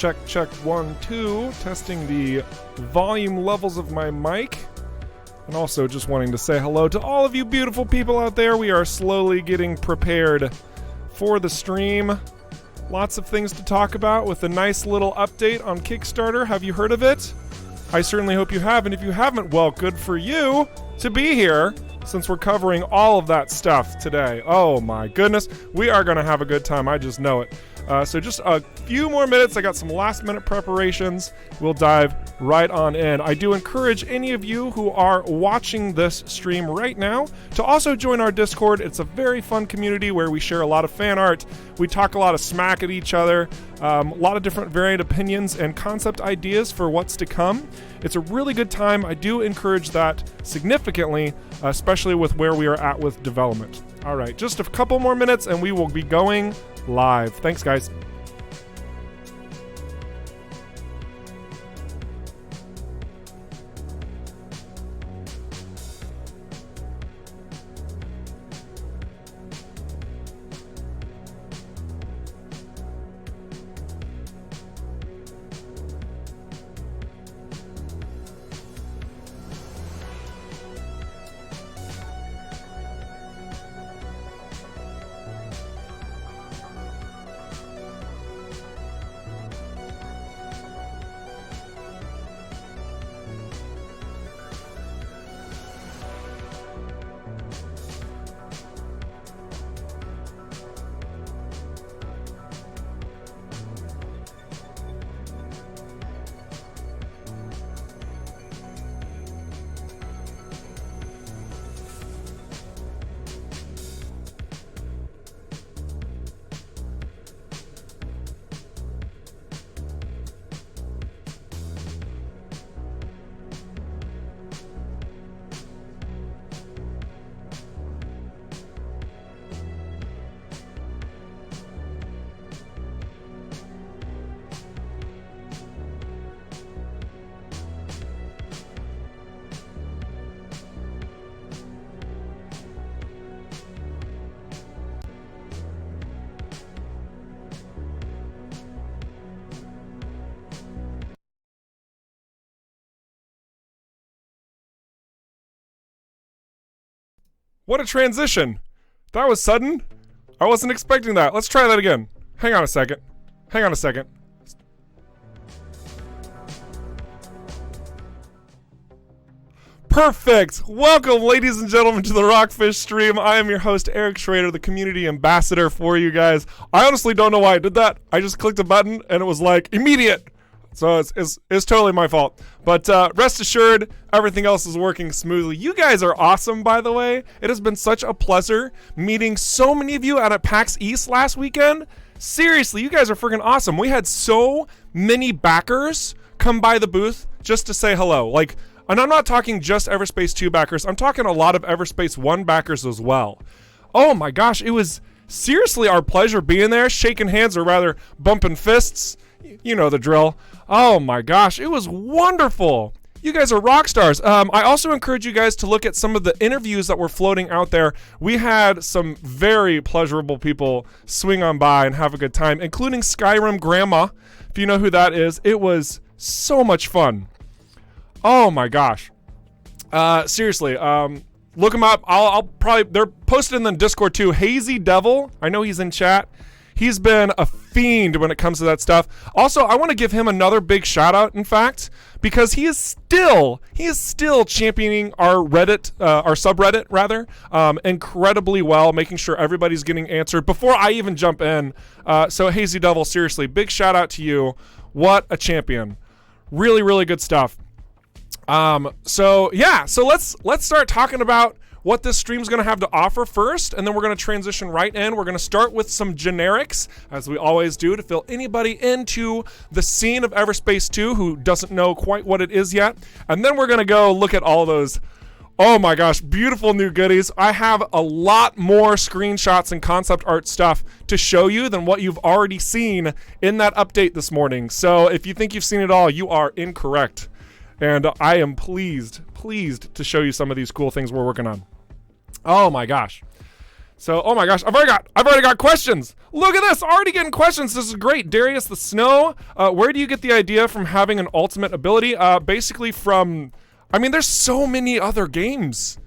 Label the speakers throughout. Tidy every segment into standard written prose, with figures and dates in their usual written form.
Speaker 1: Check, check, 1, 2. Testing the volume levels of my mic. And also just wanting to say hello to all of you beautiful people out there. We are slowly getting prepared for the stream. Lots of things to talk about with a nice little update on Kickstarter. Have you heard of it? I certainly hope you have. And if you haven't, well, good for you to be here, since we're covering all of that stuff today. Oh my goodness. We are going to have a good time. I just know it. So just a few more minutes. I got some last minute preparations. We'll dive right on in. I do encourage any of you who are watching this stream right now to also join our Discord. It's a very fun community where we share a lot of fan art. We talk a lot of smack at each other, a lot of different varied opinions and concept ideas for what's to come. It's a really good time. I do encourage that significantly, especially with where we are at with development. All right, just a couple more minutes and we will be going live. Thanks, guys. What a transition. That was sudden. I wasn't expecting that. Let's try that again. Hang on a second. Hang on a second. Perfect. Welcome, ladies and gentlemen, to the Rockfish stream. I am your host, Eric Schrader, the community ambassador for you guys. I honestly don't know why I did that. I just clicked a button and it was like immediate. So it's totally my fault. But rest assured, everything else is working smoothly. You guys are awesome, by the way. It has been such a pleasure meeting so many of you out at PAX East last weekend. Seriously, you guys are freaking awesome. We had so many backers come by the booth just to say hello. Like, and I'm not talking just Everspace 2 backers. I'm talking a lot of Everspace 1 backers as well. Oh my gosh, it was seriously our pleasure being there, shaking hands, or rather bumping fists. You know the drill. Oh my gosh, it was wonderful. You guys are rock stars. I also encourage you guys to look at some of the interviews that were floating out there. We had some very pleasurable people swing on by and have a good time, including Skyrim Grandma, if you know who that is. It was so much fun. Oh my gosh. Seriously, look them up. I'll probably, they're posted in the Discord too. Hazy Devil, I know he's in chat. He's been a fiend when it comes to that stuff. Also, I want to give him another big shout out, in fact, because he is still championing our Reddit, our subreddit rather, incredibly well, making sure everybody's getting answered before I even jump in. So Hazy Devil, seriously, big shout out to you. What a champion. Really, really good stuff. So let's start talking about what this stream's going to have to offer first, and then we're going to transition right in. We're going to start with some generics, as we always do, to fill anybody into the scene of Everspace 2 who doesn't know quite what it is yet. And then we're going to go look at all those, oh my gosh, beautiful new goodies. I have a lot more screenshots and concept art stuff to show you than what you've already seen in that update this morning. So if you think you've seen it all, you are incorrect. And I am pleased to show you some of these cool things we're working on. Oh my gosh. So, oh my gosh, I've already got questions. Look at this, already getting questions. This is great. Darius the Snow, where do you get the idea from having an ultimate ability? Basically from, I mean, there's so many other games.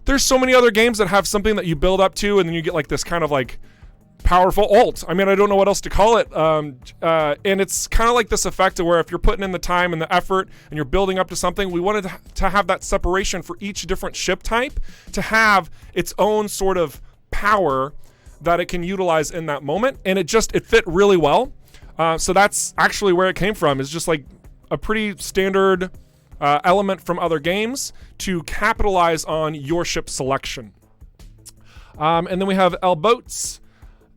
Speaker 1: There's so many other games that have something that you build up to, and then you get like this kind of like powerful ult. I mean, I don't know what else to call it. And it's kind of like this effect of where if you're putting in the time and the effort and you're building up to something, we wanted to have that separation for each different ship type to have its own sort of power that it can utilize in that moment, and it fit really well. So that's actually where it came from, is just like a pretty standard element from other games to capitalize on your ship selection. And then we have Elboats.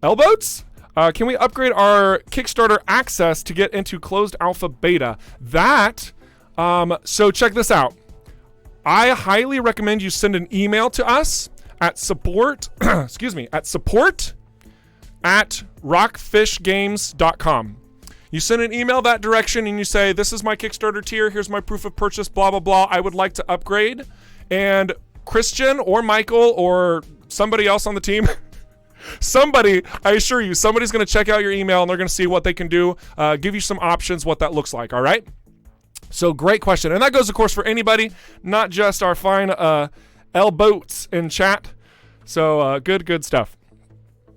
Speaker 1: Can we upgrade our Kickstarter access to get into closed alpha beta? So check this out. I highly recommend you send an email to us at support at rockfishgames.com. You send an email that direction and you say, this is my Kickstarter tier, here's my proof of purchase, blah, blah, blah. I would like to upgrade. And Christian or Michael or somebody else on the team, I assure you, somebody's going to check out your email and they're going to see what they can do, give you some options, what that looks like, all right? So great question. And that goes, of course, for anybody, not just our fine L-Boats in chat. So good stuff.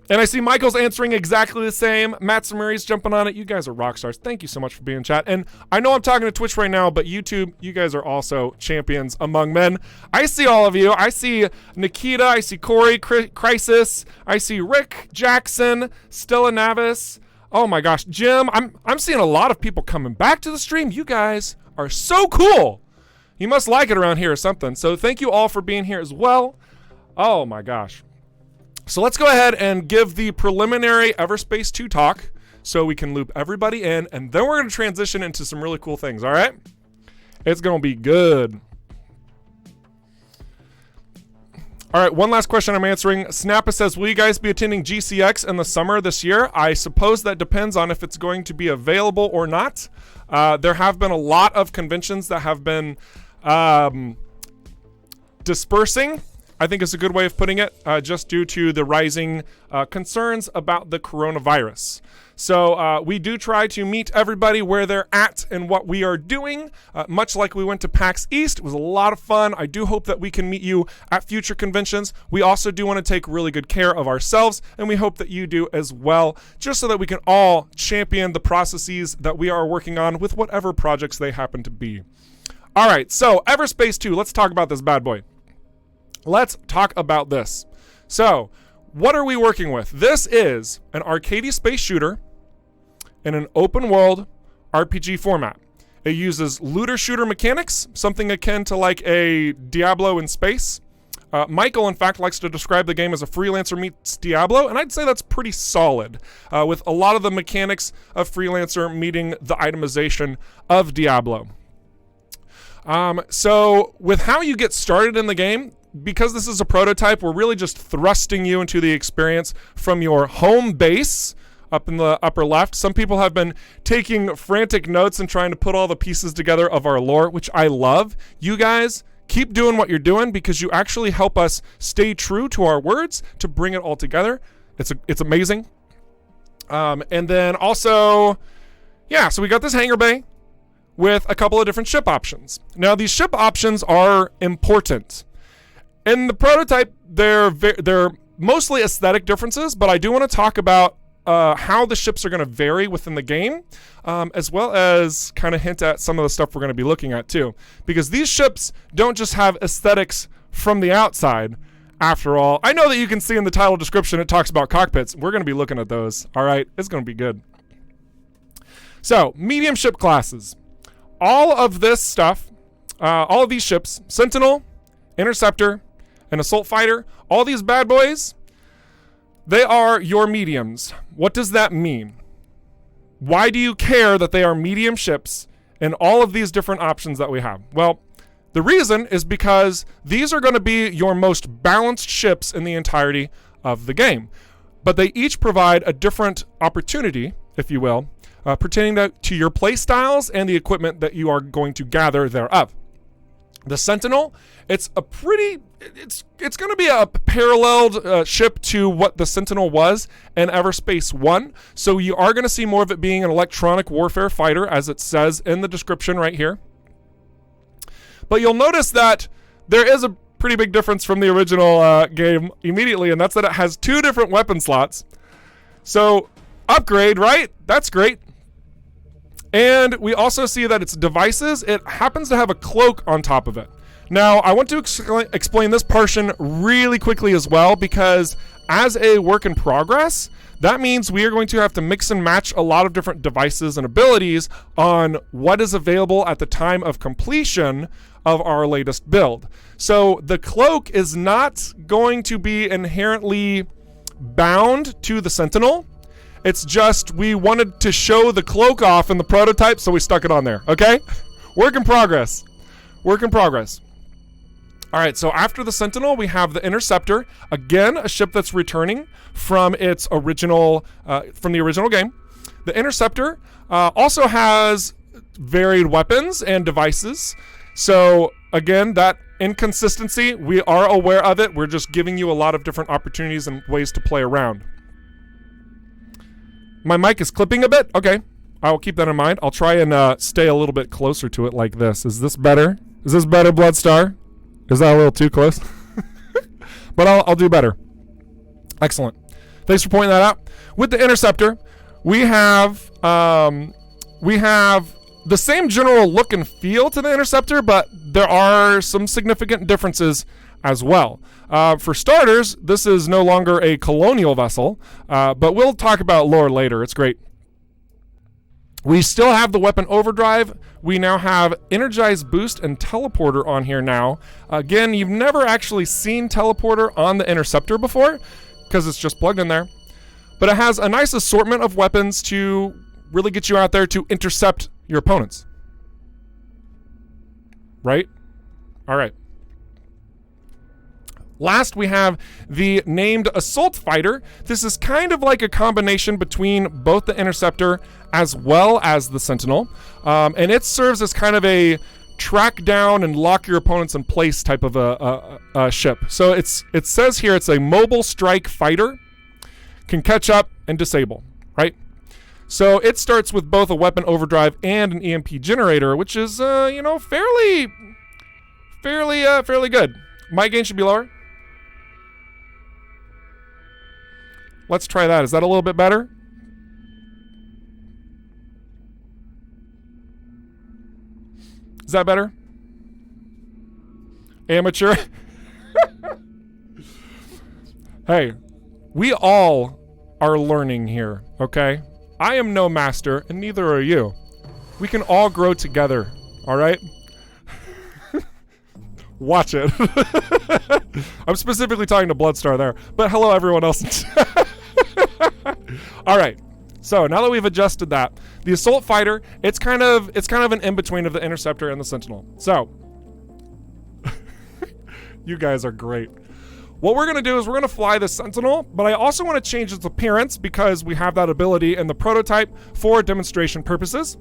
Speaker 1: And I see Michael's answering exactly the same. Matt Samuri's jumping on it. You guys are rock stars. Thank you so much for being in chat. And I know I'm talking to Twitch right now, but YouTube, you guys are also champions among men. I see all of you. I see Nikita. I see Corey, Crisis. I see Rick, Jackson, Stella Navis. Oh my gosh, Jim. I'm seeing a lot of people coming back to the stream. You guys are so cool. You must like it around here or something. So thank you all for being here as well. Oh my gosh. So let's go ahead and give the preliminary Everspace 2 talk so we can loop everybody in, and then we're going to transition into some really cool things, all right? It's going to be good. All right, one last question I'm answering. Snappa says, will you guys be attending GCX in the summer this year? I suppose that depends on if it's going to be available or not. There have been a lot of conventions that have been dispersing, I think is a good way of putting it, just due to the rising concerns about the coronavirus. So we do try to meet everybody where they're at and what we are doing, much like we went to PAX East. It was a lot of fun. I do hope that we can meet you at future conventions. We also do want to take really good care of ourselves, and we hope that you do as well, just so that we can all champion the processes that we are working on with whatever projects they happen to be. All right, so Everspace 2, let's talk about this bad boy. Let's talk about this. So, what are we working with? This is an arcade space shooter in an open world RPG format. It uses looter shooter mechanics, something akin to like a Diablo in space. Michael, in fact, likes to describe the game as a Freelancer meets Diablo, and I'd say that's pretty solid, with a lot of the mechanics of Freelancer meeting the itemization of Diablo. So, with how you get started in the game, because this is a prototype, we're really just thrusting you into the experience from your home base up in the upper left. Some people have been taking frantic notes and trying to put all the pieces together of our lore, which I love. You guys, keep doing what you're doing because you actually help us stay true to our words to bring it all together. It's amazing. And then also, yeah, so we got this hangar bay with a couple of different ship options. Now, these ship options are important. In the prototype, they're mostly aesthetic differences, but I do want to talk about how the ships are going to vary within the game, as well as kind of hint at some of the stuff we're going to be looking at too. Because these ships don't just have aesthetics from the outside. After all, I know that you can see in the title description it talks about cockpits. We're going to be looking at those. All right, it's going to be good. So, medium ship classes. All of this stuff, all of these ships, Sentinel, Interceptor, and Assault Fighter, all these bad boys, they are your mediums. What does that mean? Why do you care that they are medium ships in all of these different options that we have? Well, the reason is because these are going to be your most balanced ships in the entirety of the game. But they each provide a different opportunity, if you will, pertaining to your play styles and the equipment that you are going to gather thereof. The Sentinel, it's going to be a paralleled ship to what the Sentinel was in Everspace 1. So you are going to see more of it being an electronic warfare fighter, as it says in the description right here. But you'll notice that there is a pretty big difference from the original game immediately, and that's that it has 2 different weapon slots. So upgrade, right? That's great. And we also see that its devices, it happens to have a cloak on top of it. Now, I want to explain this portion really quickly as well, because as a work in progress, that means we are going to have to mix and match a lot of different devices and abilities on what is available at the time of completion of our latest build. So the cloak is not going to be inherently bound to the Sentinel. It's just we wanted to show the cloak off in the prototype, so we stuck it on there, okay? Work in progress. Work in progress. All right, so after the Sentinel, we have the Interceptor. Again, a ship that's returning from its original, from the original game. The Interceptor also has varied weapons and devices. So again, that inconsistency, we are aware of it. We're just giving you a lot of different opportunities and ways to play around. My mic is clipping a bit. Okay, I will keep that in mind. I'll try and stay a little bit closer to it like this. Is this better? Is this better, Bloodstar? Is that a little too close? But I'll do better. Excellent. Thanks for pointing that out. With the Interceptor, we have the same general look and feel to the Interceptor, but there are some significant differences as well. For starters, this is no longer a colonial vessel, but we'll talk about lore later. It's great. We still have the weapon overdrive. We now have energized boost and teleporter on here now. Again, you've never actually seen teleporter on the Interceptor before because it's just plugged in there. But it has a nice assortment of weapons to really get you out there to intercept your opponents. Right? All right. Last, we have the named Assault Fighter. This is kind of like a combination between both the Interceptor as well as the Sentinel. And it serves as kind of a track down and lock your opponents in place type of a ship. So it says here it's a mobile strike fighter, can catch up and disable, right? So it starts with both a weapon overdrive and an EMP generator, which is, fairly good. My gain should be lower. Let's try that. Is that a little bit better? Is that better? Amateur? Hey, we all are learning here, okay? I am no master, and neither are you. We can all grow together, all right? Watch it. I'm specifically talking to Bloodstar there, but hello everyone else. All right. So now that we've adjusted that, the Assault Fighter, it's kind of an in-between of the Interceptor and the Sentinel. So you guys are great. What we're going to do is we're going to fly the Sentinel, but I also want to change its appearance because we have that ability in the prototype for demonstration purposes.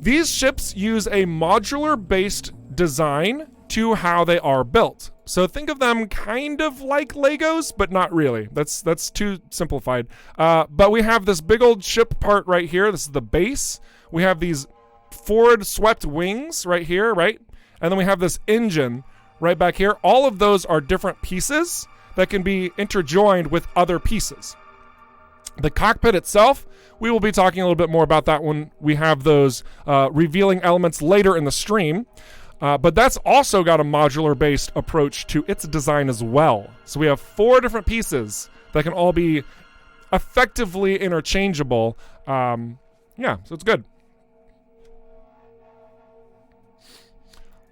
Speaker 1: These ships use a modular-based design to how they are built. So think of them kind of like Legos, but not really. That's too simplified. But we have this big old ship part right here. This is the base. We have these forward swept wings right here, right? And then we have this engine right back here. All of those are different pieces that can be interjoined with other pieces. The cockpit itself, we will be talking a little bit more about that when we have those revealing elements later in the stream. But that's also got a modular-based approach to its design as well. So we have 4 different pieces that can all be effectively interchangeable. So it's good.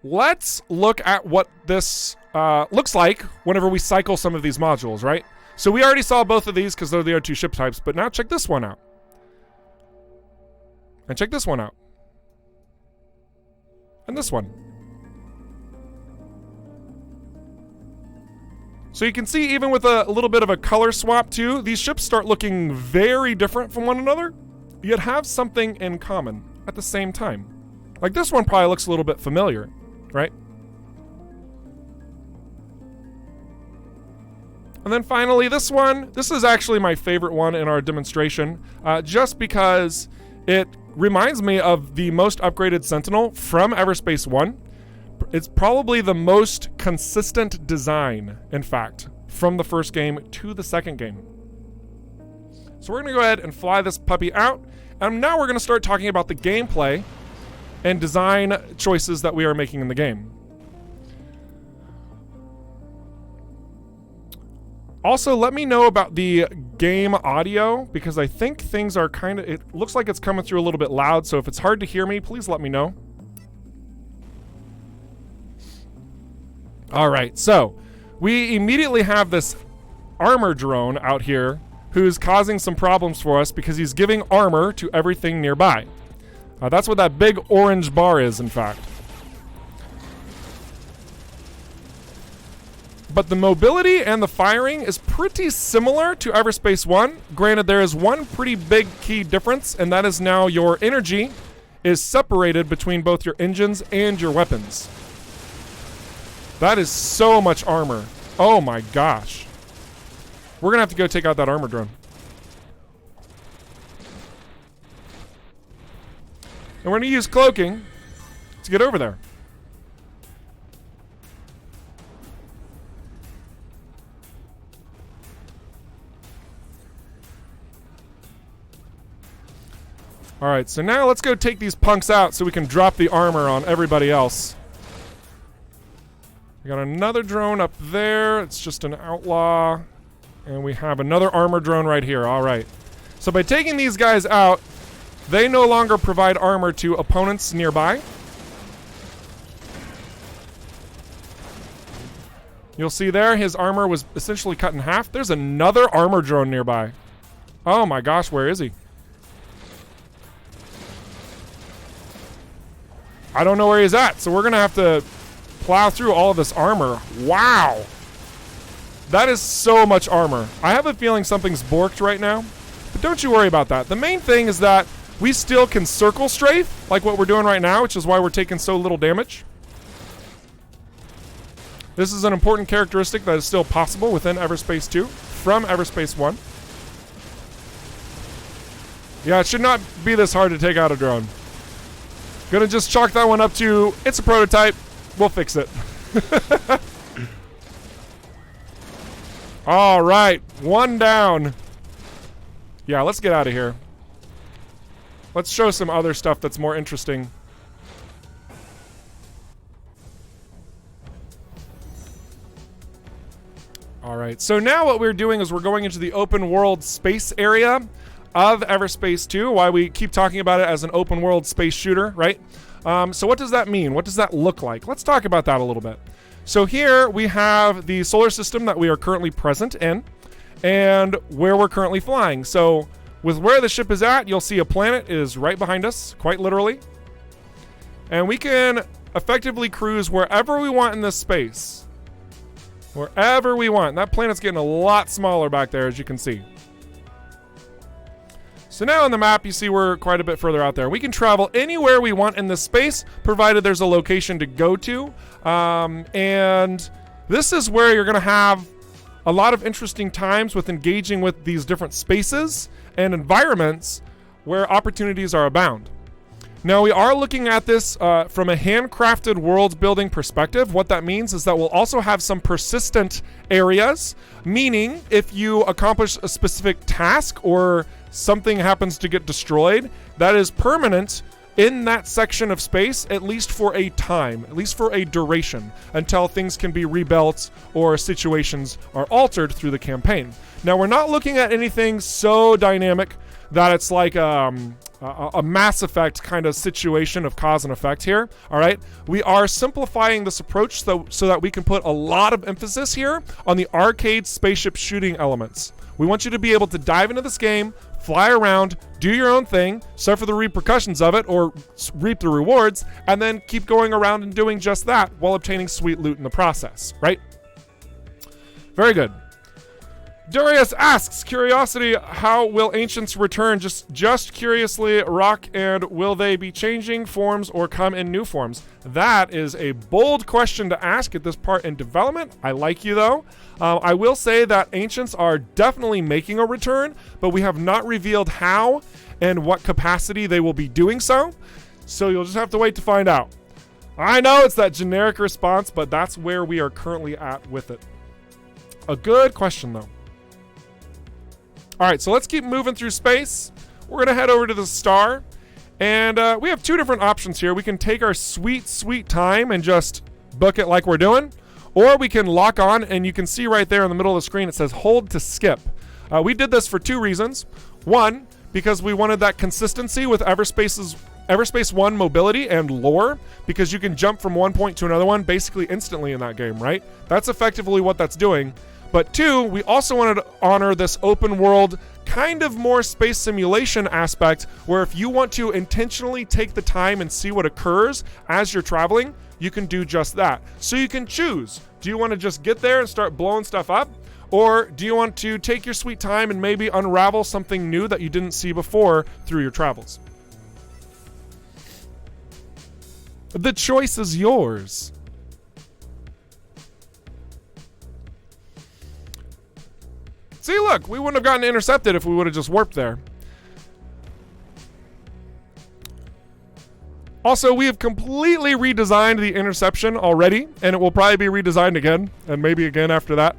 Speaker 1: Let's look at what this looks like whenever we cycle some of these modules, right? So we already saw both of these because they're the other 2 ship types, but now check this one out. And check this one out. And this one. So you can see even with a little bit of a color swap too, these ships start looking very different from one another, yet have something in common at the same time. Like this one probably looks a little bit familiar. right? And then finally, this one. This is actually my favorite one in our demonstration, just because it reminds me of the most upgraded Sentinel from Everspace 1. It's probably the most consistent design, in fact, from the first game to the second game. So we're going to go ahead and fly this puppy out. And now we're going to start talking about the gameplay and design choices that we are making in the game. Also, let me know about the game audio, because I think things are it looks like it's coming through a little bit loud, so if it's hard to hear me, please let me know. All right, so we immediately have this armor drone out here who's causing some problems for us because he's giving armor to everything nearby. That's what that big orange bar is, in fact. But the mobility and the firing is pretty similar to Everspace 1. Granted, there is one pretty big key difference, and that is now your energy is separated between both your engines and your weapons. That is so much armor. Oh my gosh. We're gonna have to go take out that armor drone. And we're gonna use cloaking to get over there. Alright, so now let's go take these punks out so we can drop the armor on everybody else. We got another drone up there. It's just an outlaw. And we have another armor drone right here. Alright. So by taking these guys out, they no longer provide armor to opponents nearby. You'll see there, his armor was essentially cut in half. There's another armor drone nearby. Oh my gosh, where is he? I don't know where he's at, so we're gonna have to plow through all of this armor. Wow! That is so much armor. I have a feeling something's borked right now, but don't you worry about that. The main thing is that we still can circle strafe, like what we're doing right now, which is why we're taking so little damage. This is an important characteristic that is still possible within Everspace 2 from Everspace 1. Yeah, it should not be this hard to take out a drone. Gonna just chalk that one up to, it's a prototype, we'll fix it. All right, one down. Yeah, let's get out of here. Let's show some other stuff that's more interesting. All right, so now what we're doing is we're going into the open world space area of Everspace 2, why we keep talking about it as an open world space shooter, right? So what does that mean? What does that look like? Let's talk about that a little bit. So here we have the solar system that we are currently present in and where we're currently flying. So with where the ship is at, you'll see a planet is right behind us, quite literally. And we can effectively cruise wherever we want in this space. Wherever we want. That planet's getting a lot smaller back there, as you can see. So now on the map, you see we're quite a bit further out there. We can travel anywhere we want in this space, provided there's a location to go to. And this is where you're going to have a lot of interesting times with engaging with these different spaces and environments where opportunities are abound. Now, we are looking at this from a handcrafted world building perspective. What that means is that we'll also have some persistent areas, meaning if you accomplish a specific task or something happens to get destroyed, that is permanent in that section of space, at least for a time, at least for a duration, until things can be rebuilt or situations are altered through the campaign. Now, we're not looking at anything so dynamic that it's like a Mass Effect kind of situation of cause and effect here, all right? We are simplifying this approach so that we can put a lot of emphasis here on the arcade spaceship shooting elements. We want you to be able to dive into this game, fly around, do your own thing, suffer the repercussions of it, or reap the rewards, and then keep going around and doing just that while obtaining sweet loot in the process, right? Very good. Darius asks, curiosity, how will ancients return? Just curiously, Rock, and will they be changing forms or come in new forms? That is a bold question to ask at this part in development. I like you though. I will say that ancients are definitely making a return, but we have not revealed how and what capacity they will be doing so. So you'll just have to wait to find out. I know it's that generic response, but that's where we are currently at with it. A good question though. All right, so let's keep moving through space. We're gonna head over to the star, and we have two different options here. We can take our sweet time and just book it like we're doing, or we can lock on, and you can see right there in the middle of the screen, it says hold to skip. We did this for two reasons. One, because we wanted that consistency with Everspace 1 mobility and lore, because you can jump from one point to another one basically instantly in that game, right? That's effectively what that's doing. But two, we also wanted to honor this open world, kind of more space simulation aspect, where if you want to intentionally take the time and see what occurs as you're traveling, you can do just that. So you can choose. Do you want to just get there and start blowing stuff up? Or do you want to take your sweet time and maybe unravel something new that you didn't see before through your travels? The choice is yours. See, look, we wouldn't have gotten intercepted if we would have just warped there. Also, we have completely redesigned the interception already, and it will probably be redesigned again, and maybe again after that,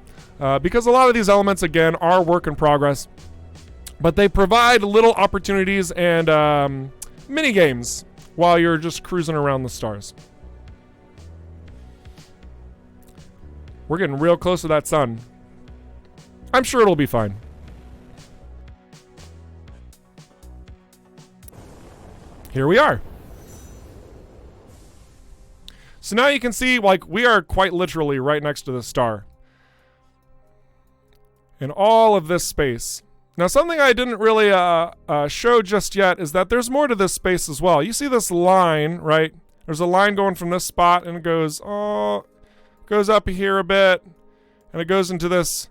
Speaker 1: because a lot of these elements, again, are work in progress, but they provide little opportunities and mini games while you're just cruising around the stars. We're getting real close to that sun. I'm sure it'll be fine. Here we are. So now you can see, like, we are quite literally right next to the star. In all of this space. Now, something I didn't really show just yet is that there's more to this space as well. You see this line, right? There's a line going from this spot, and it goes up here a bit, and it goes into this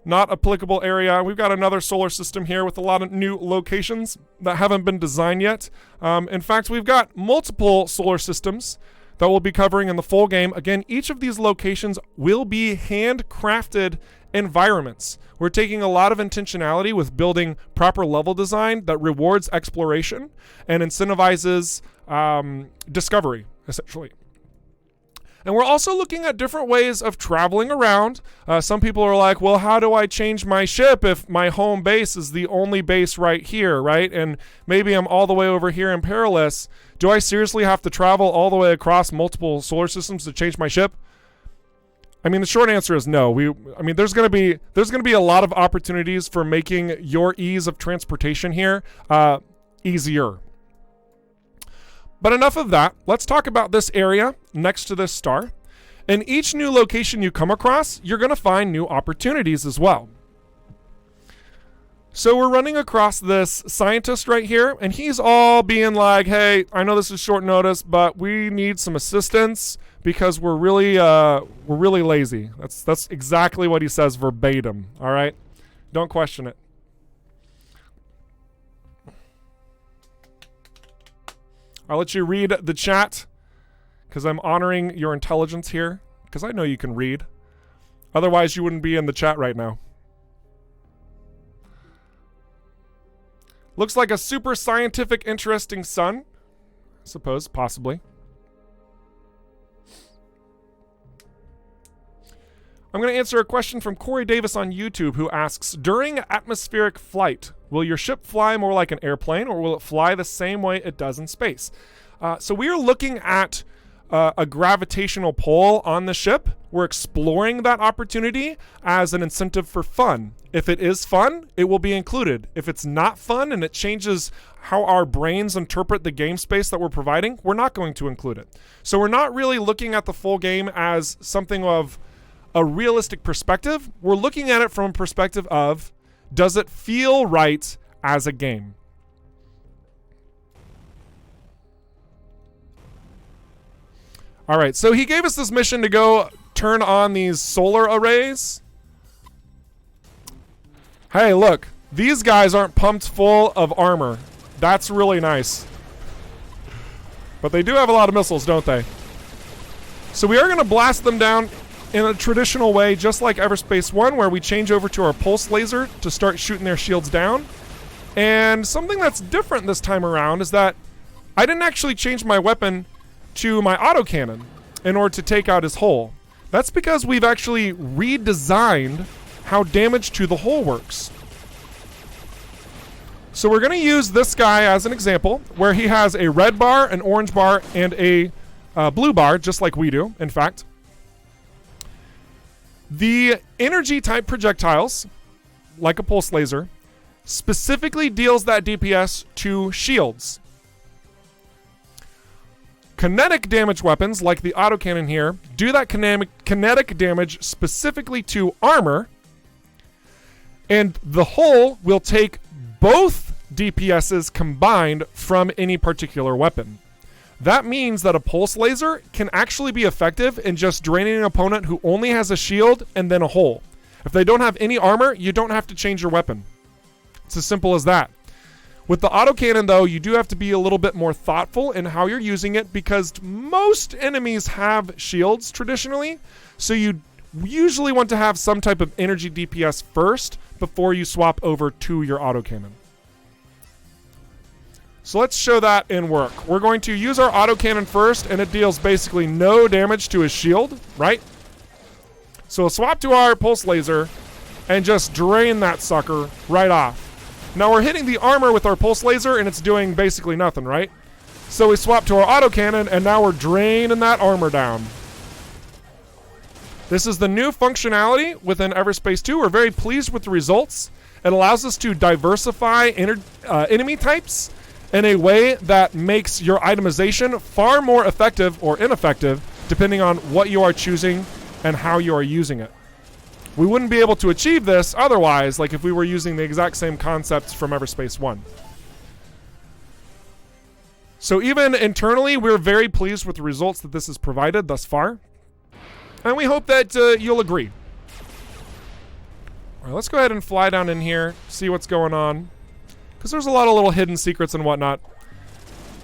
Speaker 1: not applicable area. We've got another solar system here with a lot of new locations that haven't been designed yet. In fact, we've got multiple solar systems that we'll be covering in the full game. Again, each of these locations will be handcrafted environments. We're taking a lot of intentionality with building proper level design that rewards exploration and incentivizes discovery, essentially. And we're also looking at different ways of traveling around. Some people are like, well, how do I change my ship if my home base is the only base right here, right? And maybe I'm all the way over here in Perilous. Do I seriously have to travel all the way across multiple solar systems to change my ship? I mean, the short answer is no. There's going to be a lot of opportunities for making your ease of transportation here easier. But enough of that. Let's talk about this area next to this star. In each new location you come across, you're going to find new opportunities as well. So we're running across this scientist right here, and he's all being like, hey, I know this is short notice, but we need some assistance because we're really lazy. That's exactly what he says verbatim, all right? Don't question it. I'll let you read the chat because I'm honoring your intelligence here because I know you can read. Otherwise, you wouldn't be in the chat right now. Looks like a super scientific, interesting sun. I suppose, possibly. I'm going to answer a question from Corey Davis on YouTube who asks, during atmospheric flight, will your ship fly more like an airplane or will it fly the same way it does in space? So we are looking at a gravitational pull on the ship. We're exploring that opportunity as an incentive for fun. If it is fun, it will be included. If it's not fun and it changes how our brains interpret the game space that we're providing, we're not going to include it. So we're not really looking at the full game as something of a realistic perspective. We're looking at it from a perspective of, does it feel right as a game? All right, so he gave us this mission to go turn on these solar arrays. Hey, look. These guys aren't pumped full of armor. That's really nice. But they do have a lot of missiles, don't they? So we are going to blast them down in a traditional way, just like Everspace 1, where we change over to our pulse laser to start shooting their shields down. And something that's different this time around is that I didn't actually change my weapon to my autocannon in order to take out his hull. That's because we've actually redesigned how damage to the hull works. So we're going to use this guy as an example, where he has a red bar, an orange bar, and a blue bar, just like we do, in fact. The energy type projectiles, like a pulse laser, specifically deals that DPS to shields. Kinetic damage weapons, like the autocannon here, do that kinetic damage specifically to armor, and the hull will take both DPSs combined from any particular weapon. That means that a pulse laser can actually be effective in just draining an opponent who only has a shield and then a hull. If they don't have any armor, you don't have to change your weapon. It's as simple as that. With the autocannon, though, you do have to be a little bit more thoughtful in how you're using it, because most enemies have shields traditionally, so you usually want to have some type of energy DPS first before you swap over to your autocannon. So let's show that in work. We're going to use our autocannon first, and it deals basically no damage to his shield, right? So we'll swap to our pulse laser and just drain that sucker right off. Now we're hitting the armor with our pulse laser, and it's doing basically nothing, right? So we swap to our autocannon, and now we're draining that armor down. This is the new functionality within Everspace 2. We're very pleased with the results. It allows us to diversify enemy types in a way that makes your itemization far more effective or ineffective, depending on what you are choosing and how you are using it. We wouldn't be able to achieve this otherwise, like if we were using the exact same concepts from Everspace 1. So even internally, we're very pleased with the results that this has provided thus far. And we hope that you'll agree. All right, let's go ahead and fly down in here, see what's going on, because there's a lot of little hidden secrets and whatnot.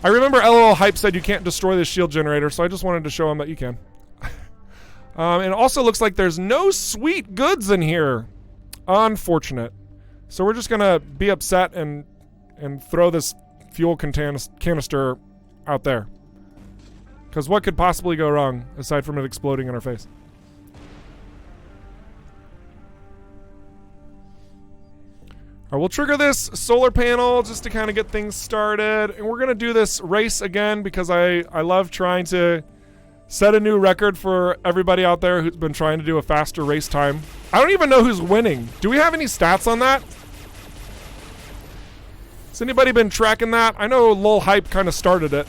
Speaker 1: I remember LOL Hype said you can't destroy this shield generator, so I just wanted to show him that you can. And it also looks like there's no sweet goods in here. Unfortunate. So we're just going to be upset and throw this fuel canister out there. Because what could possibly go wrong, aside from it exploding in our face? All right, we'll trigger this solar panel just to kind of get things started. And we're going to do this race again because I love trying to set a new record for everybody out there who's been trying to do a faster race time. I don't even know who's winning. Do we have any stats on that? Has anybody been tracking that? I know LOL Hype kind of started it.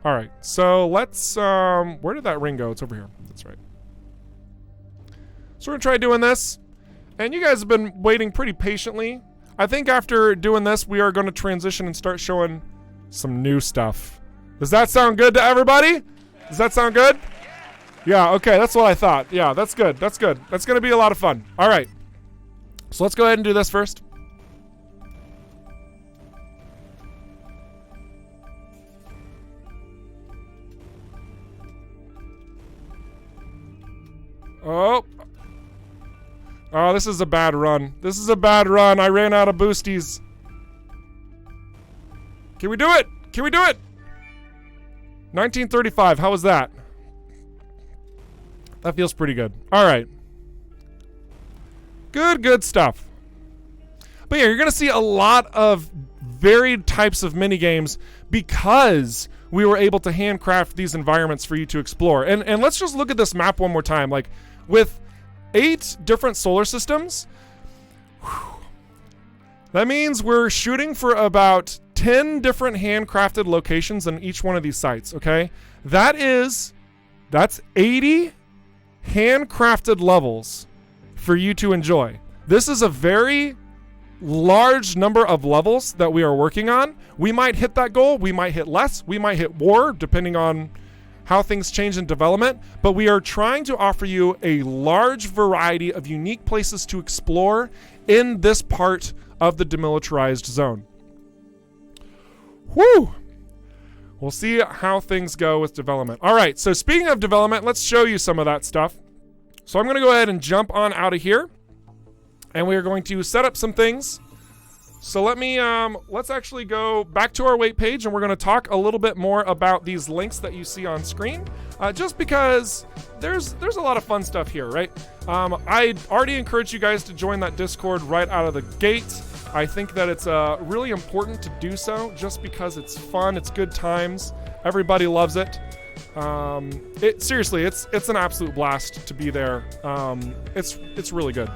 Speaker 1: All right, so let's, where did that ring go? It's over here. That's right. So we're gonna try doing this. And you guys have been waiting pretty patiently. I think after doing this, we are gonna transition and start showing some new stuff. Does that sound good to everybody? Does that sound good? Yeah, okay, that's what I thought. Yeah, that's good, that's good. That's gonna be a lot of fun. All right, so let's go ahead and do this first. Oh, this is a bad run. This is a bad run. I ran out of boosties. Can we do it? Can we do it? 1935. How was that? That feels pretty good. All right. Good stuff. But yeah, you're going to see a lot of varied types of minigames because we were able to handcraft these environments for you to explore. And let's just look at this map one more time. Like, with 8 different solar systems, that means we're shooting for about 10 different handcrafted locations in each one of these sites, okay? That's 80 handcrafted levels for you to enjoy. This is a very large number of levels that we are working on. We might hit that goal, we might hit less, we might hit more, depending on how things change in development, but we are trying to offer you a large variety of unique places to explore in this part of the demilitarized zone. Whew! We'll see how things go with development. All right, so speaking of development, let's show you some of that stuff. So I'm going to go ahead and jump on out of here, and we are going to set up some things. So let's actually go back to our wait page, and we're going to talk a little bit more about these links that you see on screen, just because there's a lot of fun stuff here, right? I already encourage you guys to join that Discord right out of the gate. I think that it's really important to do so, just because it's fun, it's good times, everybody loves it. Seriously, it's an absolute blast to be there. It's really good.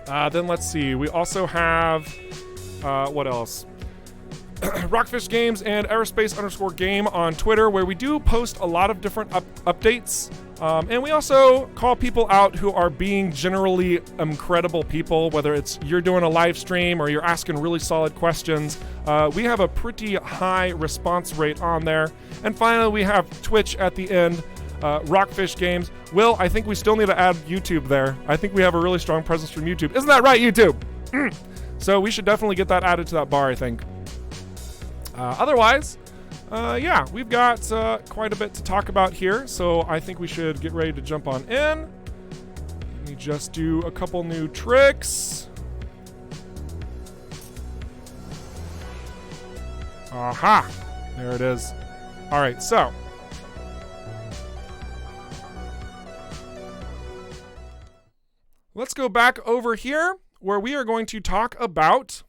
Speaker 1: Then let's see. We also have, what else? Rockfish Games and Aerospace_game on Twitter, where we do post a lot of different updates. And we also call people out who are being generally incredible people, whether it's you're doing a live stream or you're asking really solid questions. We have a pretty high response rate on there. And finally, we have Twitch at the end. Rockfish Games. Will, I think we still need to add YouTube there. I think we have a really strong presence from YouTube. Isn't that right, YouTube? So we should definitely get that added to that bar, I think. Otherwise, yeah, we've got quite a bit to talk about here, so I think we should get ready to jump on in. Let me just do a couple new tricks. Aha! There it is. All right, so let's go back over here where we are going to talk about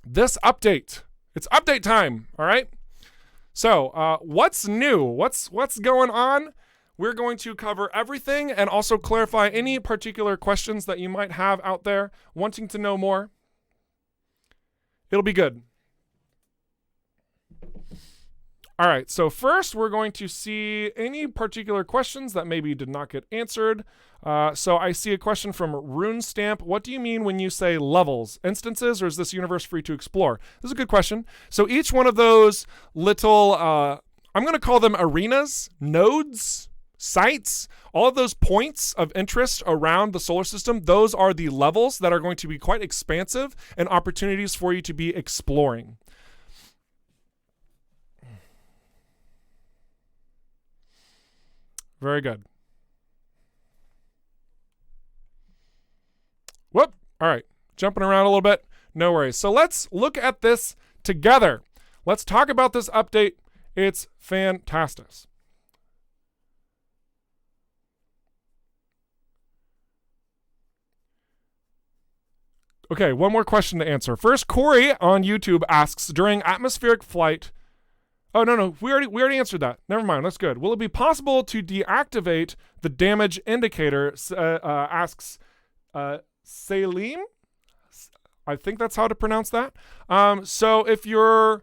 Speaker 1: this update. It's update time, all right? So, what's new? What's going on? We're going to cover everything and also clarify any particular questions that you might have out there wanting to know more. It'll be good. All right, so first we're going to see any particular questions that maybe did not get answered. So I see a question from RuneStamp. What do you mean when you say levels? Instances, or is this universe free to explore? This is a good question. So each one of those little, I'm going to call them arenas, nodes, sites, all of those points of interest around the solar system, those are the levels that are going to be quite expansive and opportunities for you to be exploring. Very good. Whoop. All right. Jumping around a little bit. No worries. So let's look at this together. Let's talk about this update. It's fantastic. Okay, one more question to answer. First, Corey on YouTube asks, during atmospheric flight, oh, no, we already answered that. Never mind, that's good. Will it be possible to deactivate the damage indicator, asks Salim? I think that's how to pronounce that. So if you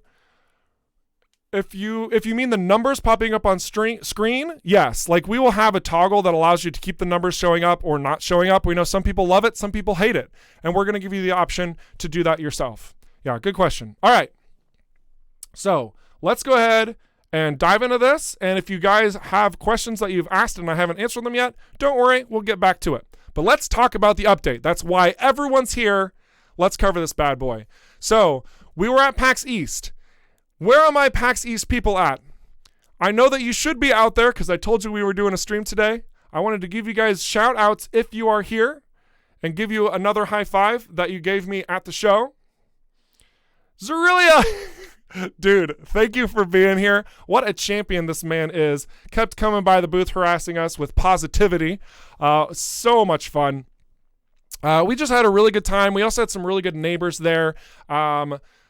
Speaker 1: mean the numbers popping up on screen, yes. Like, we will have a toggle that allows you to keep the numbers showing up or not showing up. We know some people love it, some people hate it. And we're going to give you the option to do that yourself. Yeah, good question. All right. So let's go ahead and dive into this. And if you guys have questions that you've asked and I haven't answered them yet, don't worry, we'll get back to it. But let's talk about the update. That's why everyone's here. Let's cover this bad boy. So we were at PAX East. Where are my PAX East people at? I know that you should be out there because I told you we were doing a stream today. I wanted to give you guys shout outs if you are here and give you another high five that you gave me at the show. Zerillia! Dude, thank you for being here. What a champion this man is. Kept coming by the booth harassing us with positivity. So much fun. We just had a really good time. We also had some really good neighbors there.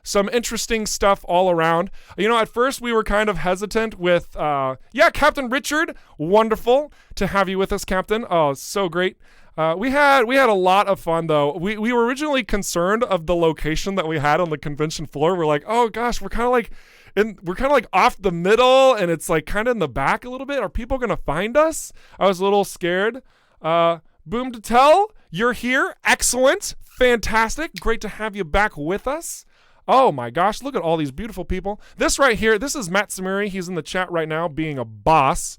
Speaker 1: Some interesting stuff all around. You know, at first we were kind of hesitant with, Captain Richard. Wonderful to have you with us, Captain. Oh, so great. We had a lot of fun though. We were originally concerned of the location that we had on the convention floor. We're like, oh gosh, we're kind of like off the middle and it's like kind of in the back a little bit. Are people gonna find us? I was a little scared. Boom to tell, you're here. Excellent. Fantastic. Great to have you back with us. Oh my gosh, look at all these beautiful people. This right here, this is Matt Samiri. He's in the chat right now being a boss.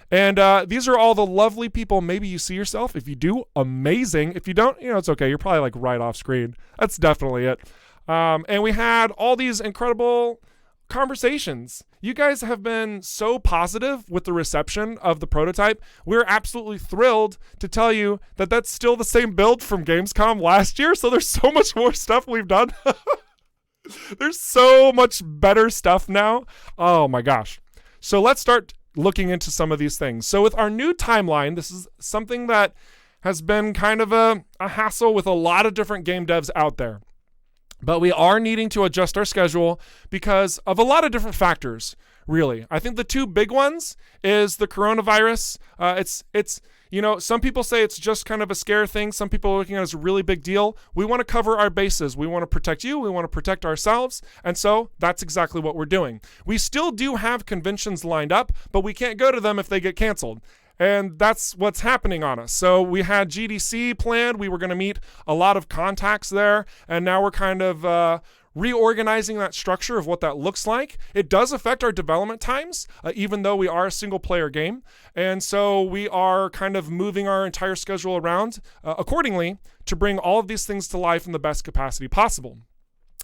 Speaker 1: And these are all the lovely people. Maybe you see yourself. If you do, amazing. If you don't, it's okay. You're probably like right off screen. That's definitely it. And we had all these incredible conversations. You guys have been so positive with the reception of the prototype. We're absolutely thrilled to tell you that that's still the same build from Gamescom last year. So there's so much more stuff we've done. There's so much better stuff now. Oh my gosh. So let's start looking into some of these things. So with our new timeline, this is something that has been kind of a hassle with a lot of different game devs out there. But we are needing to adjust our schedule because of a lot of different factors, really. I think the two big ones is the coronavirus. It's some people say it's just kind of a scare thing. Some people are looking at it as a really big deal. We want to cover our bases. We want to protect you. We want to protect ourselves. And so that's exactly what we're doing. We still do have conventions lined up, but we can't go to them if they get canceled. And that's what's happening on us. So we had GDC planned. We were going to meet a lot of contacts there. And now we're kind of reorganizing that structure of what that looks like. It does affect our development times, even though we are a single player game. And so we are kind of moving our entire schedule around accordingly to bring all of these things to life in the best capacity possible.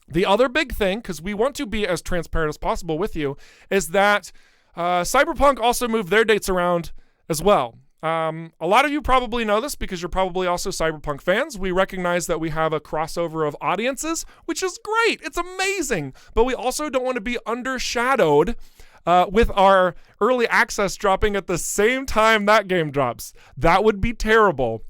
Speaker 1: The other big thing, because we want to be as transparent as possible with you, is that Cyberpunk also moved their dates around as well. A lot of you probably know this because you're probably also Cyberpunk fans. We recognize that we have a crossover of audiences, which is great. It's amazing. But we also don't want to be undershadowed with our early access dropping at the same time that game drops. That would be terrible.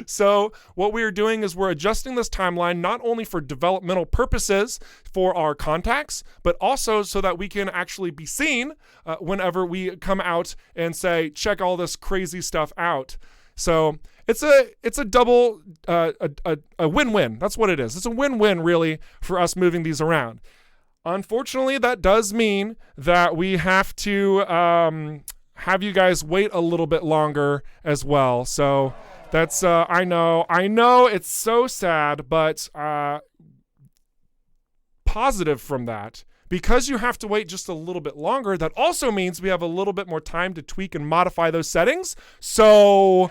Speaker 1: So what we are doing is we're adjusting this timeline not only for developmental purposes for our contacts, but also so that we can actually be seen whenever we come out and say, check all this crazy stuff out. So it's a double, a win-win. That's what it is. It's a win-win really for us moving these around. Unfortunately, that does mean that we have to have you guys wait a little bit longer as well. So that's, I know it's so sad, but positive from that. Because you have to wait just a little bit longer, that also means we have a little bit more time to tweak and modify those settings. So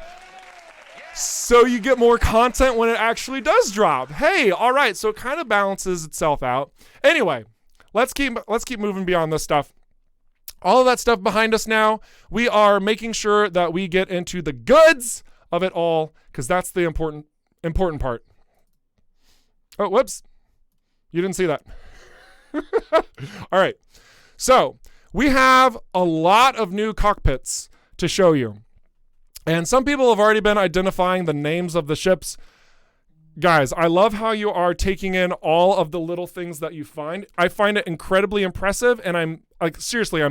Speaker 1: you get more content when it actually does drop. Hey, all right, so it kind of balances itself out. Anyway, let's keep moving beyond this stuff. All of that stuff behind us now, we are making sure that we get into the goods of it all, because that's the important part. Oh, whoops. You didn't see that. All right. So we have a lot of new cockpits to show you. And some people have already been identifying the names of the ships. Guys, I love how you are taking in all of the little things that you find. I find it incredibly impressive, and I'm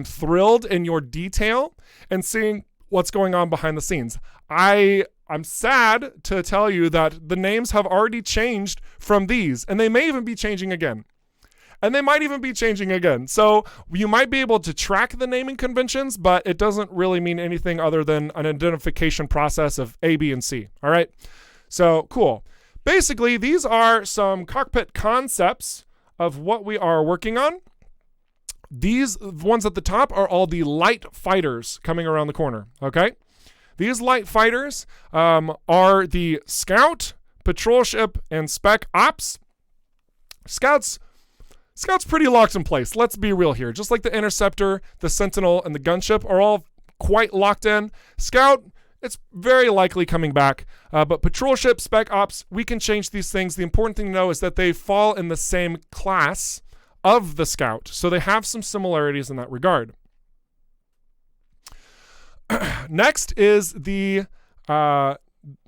Speaker 1: thrilled in your detail and seeing what's going on behind the scenes. I'm sad to tell you that the names have already changed from these, and they may even be changing again. So you might be able to track the naming conventions, but it doesn't really mean anything other than an identification process of A, B, and C. All right. So cool. Basically, these are some cockpit concepts of what we are working on. These ones at the top are all the light fighters coming around the corner. Okay. These light fighters are the Scout, Patrol Ship, and Spec Ops. Scout's pretty locked in place. Let's be real here. Just like the Interceptor, the Sentinel, and the Gunship are all quite locked in. Scout, it's very likely coming back. But Patrol Ship, Spec Ops, we can change these things. The important thing to know is that they fall in the same class of the Scout. So they have some similarities in that regard. Next is the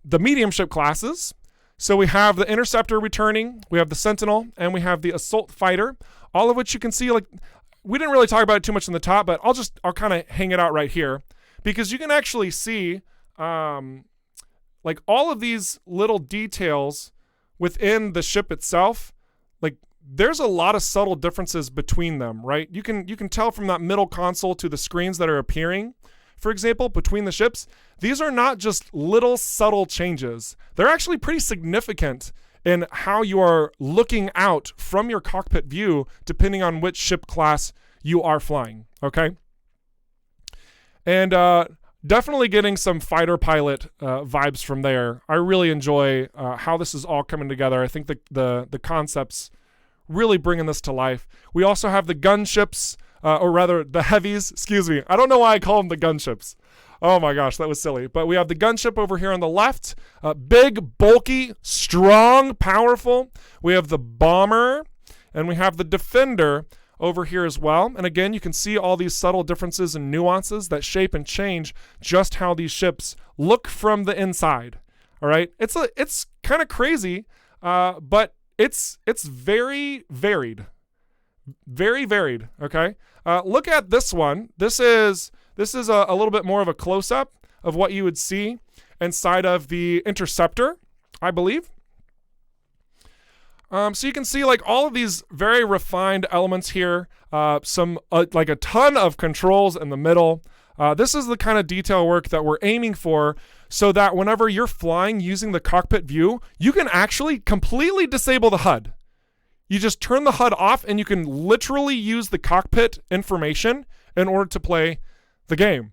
Speaker 1: medium ship classes. So we have the Interceptor returning, we have the Sentinel, and we have the Assault Fighter, all of which you can see, like, we didn't really talk about it too much in the top, but I'll kind of hang it out right here, because you can actually see, like, all of these little details within the ship itself. Like, there's a lot of subtle differences between them, right? You can tell from that middle console to the screens that are appearing for example, between the ships, these are not just little subtle changes. They're actually pretty significant in how you are looking out from your cockpit view, depending on which ship class you are flying, okay? And definitely getting some fighter pilot vibes from there. I really enjoy how this is all coming together. I think the concepts really bringing this to life. We also have the gunships, or rather the heavies, excuse me. I don't know why I call them the gunships. Oh my gosh, that was silly. But we have the gunship over here on the left. Big, bulky, strong, powerful. We have the bomber, and we have the defender over here as well. And again, you can see all these subtle differences and nuances that shape and change just how these ships look from the inside. All right, it's kind of crazy, but it's very varied, very varied. Okay, look at this one. This is a little bit more of a close-up of what you would see inside of the interceptor, I believe. So you can see like all of these very refined elements here, some like a ton of controls in the middle. This is the kind of detail work that we're aiming for, so that whenever you're flying using the cockpit view, you can actually completely disable the HUD. You just turn the HUD off and you can literally use the cockpit information in order to play the game.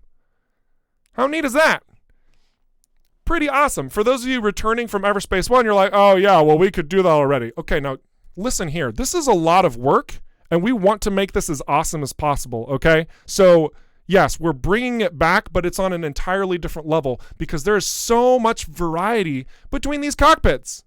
Speaker 1: How neat is that? Pretty awesome. For those of you returning from Everspace 1, you're like, oh yeah, well, we could do that already. Okay, now listen here. This is a lot of work, and we want to make this as awesome as possible, okay? So yes, we're bringing it back, but it's on an entirely different level because there's so much variety between these cockpits,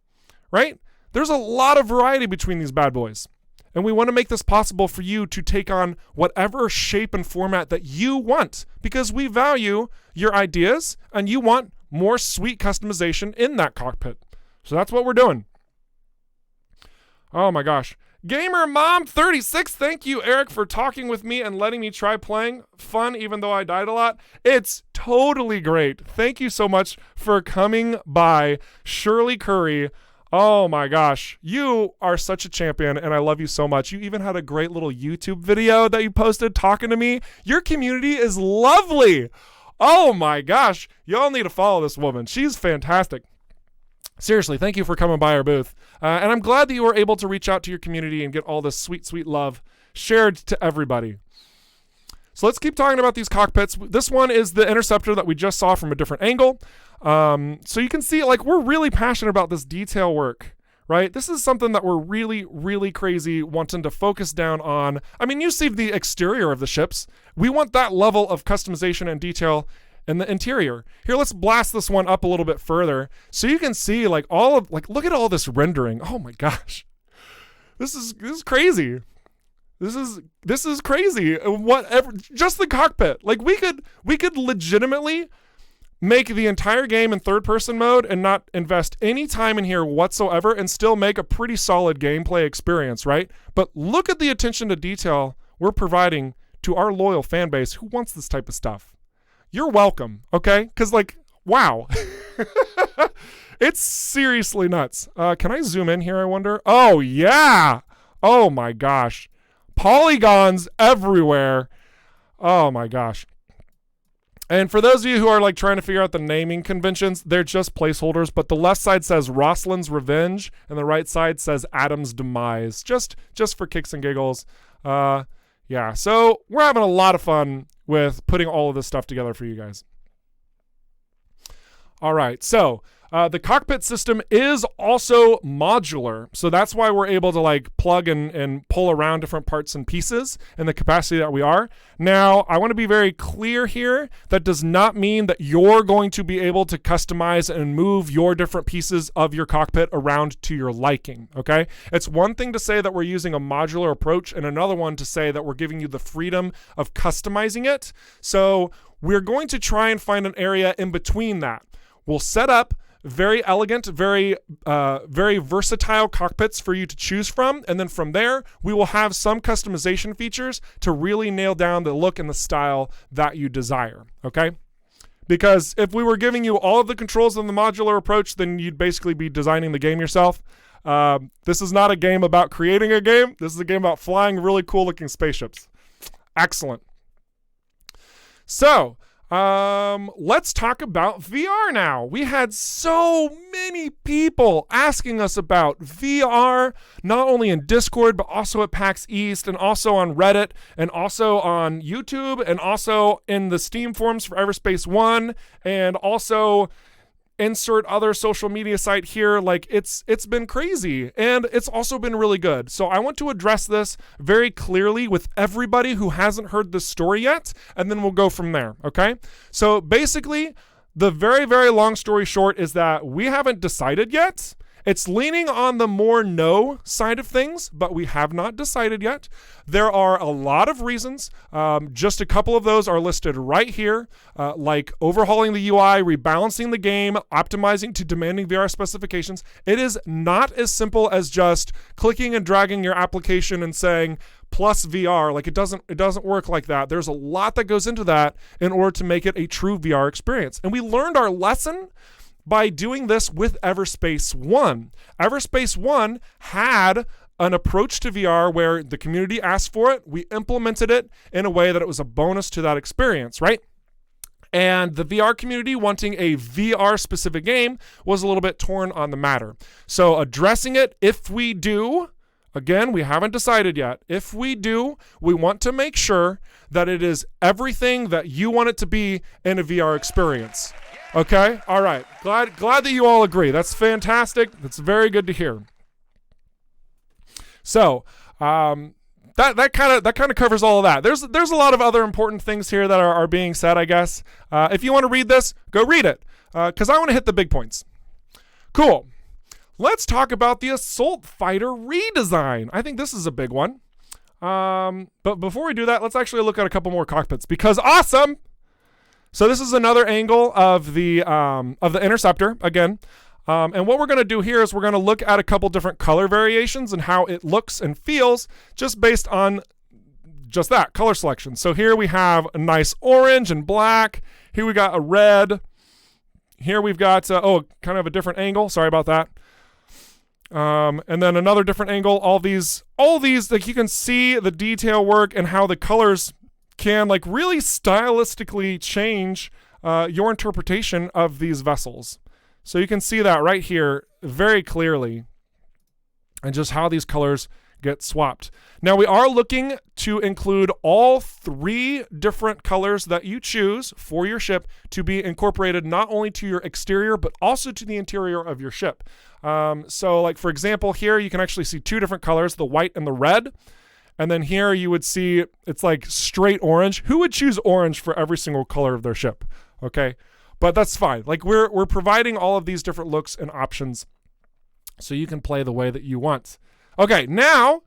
Speaker 1: right? There's a lot of variety between these bad boys. And we want to make this possible for you to take on whatever shape and format that you want, because we value your ideas and you want more sweet customization in that cockpit. So that's what we're doing. Oh my gosh. Gamer Mom 36, thank you, Eric, for talking with me and letting me try playing. Fun, even though I died a lot. It's totally great. Thank you so much for coming by. Shirley Curry. Oh my gosh, you are such a champion and I love you so much. You even had a great little YouTube video that you posted talking to me. Your community is lovely. Oh my gosh, y'all need to follow this woman. She's fantastic. Seriously, thank you for coming by our booth. And I'm glad that you were able to reach out to your community and get all this sweet, sweet love shared to everybody. So let's keep talking about these cockpits. This one is the interceptor that we just saw from a different angle. So you can see, like, we're really passionate about this detail work, right? This is something that we're really, really crazy wanting to focus down on. I mean, you see the exterior of the ships. We want that level of customization and detail in the interior. Here, let's blast this one up a little bit further so you can see, like, look at all this rendering. Oh my gosh. This is crazy. This is crazy. Whatever, just the cockpit. Like, we could legitimately make the entire game in third-person mode and not invest any time in here whatsoever and still make a pretty solid gameplay experience, right? But look at the attention to detail we're providing to our loyal fan base who wants this type of stuff. You're welcome, okay? Because, like, wow. It's seriously nuts. Can I zoom in here, I wonder? Oh, yeah. Oh, my gosh. Polygons everywhere. Oh, my gosh. And for those of you who are like trying to figure out the naming conventions, they're just placeholders, but the left side says Rosalind's Revenge and the right side says Adam's Demise, just for kicks and giggles. Yeah, so we're having a lot of fun with putting all of this stuff together for you guys. All right, so the cockpit system is also modular, so that's why we're able to like plug and pull around different parts and pieces in the capacity that we are. Now, I want to be very clear here. That does not mean that you're going to be able to customize and move your different pieces of your cockpit around to your liking, okay? It's one thing to say that we're using a modular approach and another one to say that we're giving you the freedom of customizing it. So we're going to try and find an area in between that. We'll set up very elegant, very versatile cockpits for you to choose from. And then from there, we will have some customization features to really nail down the look and the style that you desire, okay? Because if we were giving you all of the controls in the modular approach, then you'd basically be designing the game yourself. This is not a game about creating a game. This is a game about flying really cool looking spaceships. Excellent. So, Let's talk about VR now. We had so many people asking us about VR, not only in Discord, but also at PAX East, and also on Reddit, and also on YouTube, and also in the Steam forums for Everspace 1, and also insert other social media site here. Like it's been crazy, and it's also been really good. So I want to address this very clearly with everybody who hasn't heard this story yet, and then we'll go from there. Okay, so basically the very, very long story short is that we haven't decided yet. It's leaning on the more no side of things, but we have not decided yet. There are a lot of reasons. Just a couple of those are listed right here, like overhauling the UI, rebalancing the game, optimizing to demanding VR specifications. It is not as simple as just clicking and dragging your application and saying plus VR. Like it doesn't work like that. There's a lot that goes into that in order to make it a true VR experience. And we learned our lesson by doing this with Everspace 1. Everspace 1 had an approach to VR where the community asked for it. We implemented it in a way that it was a bonus to that experience, right? And the VR community wanting a VR specific game was a little bit torn on the matter. So addressing it, if we do, again, we haven't decided yet. If we do, we want to make sure that it is everything that you want it to be in a VR experience. Okay, all right. Glad that you all agree. That's fantastic. That's very good to hear. So that kind of covers all of that. There's a lot of other important things here that are being said, I guess. If you want to read this, go read it, because I want to hit the big points. Cool. Let's talk about the Assault Fighter redesign. I think this is a big one. But before we do that, let's actually look at a couple more cockpits, because awesome. So this is another angle of the interceptor again. And what we're going to do here is we're going to look at a couple different color variations and how it looks and feels just based on just that color selection. So here we have a nice orange and black. Here we got a red. Here we've got, kind of a different angle. Sorry about that. And then another different angle. All these, like you can see the detail work and how the colors can like really stylistically change your interpretation of these vessels. So you can see that right here very clearly, and just how these colors get swapped. Now we are looking to include all 3 different colors that you choose for your ship to be incorporated not only to your exterior, but also to the interior of your ship. So like for example, here you can actually see 2 different colors, the white and the red. And then here you would see it's like straight orange. Who would choose orange for every single color of their ship? Okay, but that's fine. Like we're providing all of these different looks and options so you can play the way that you want. Okay, now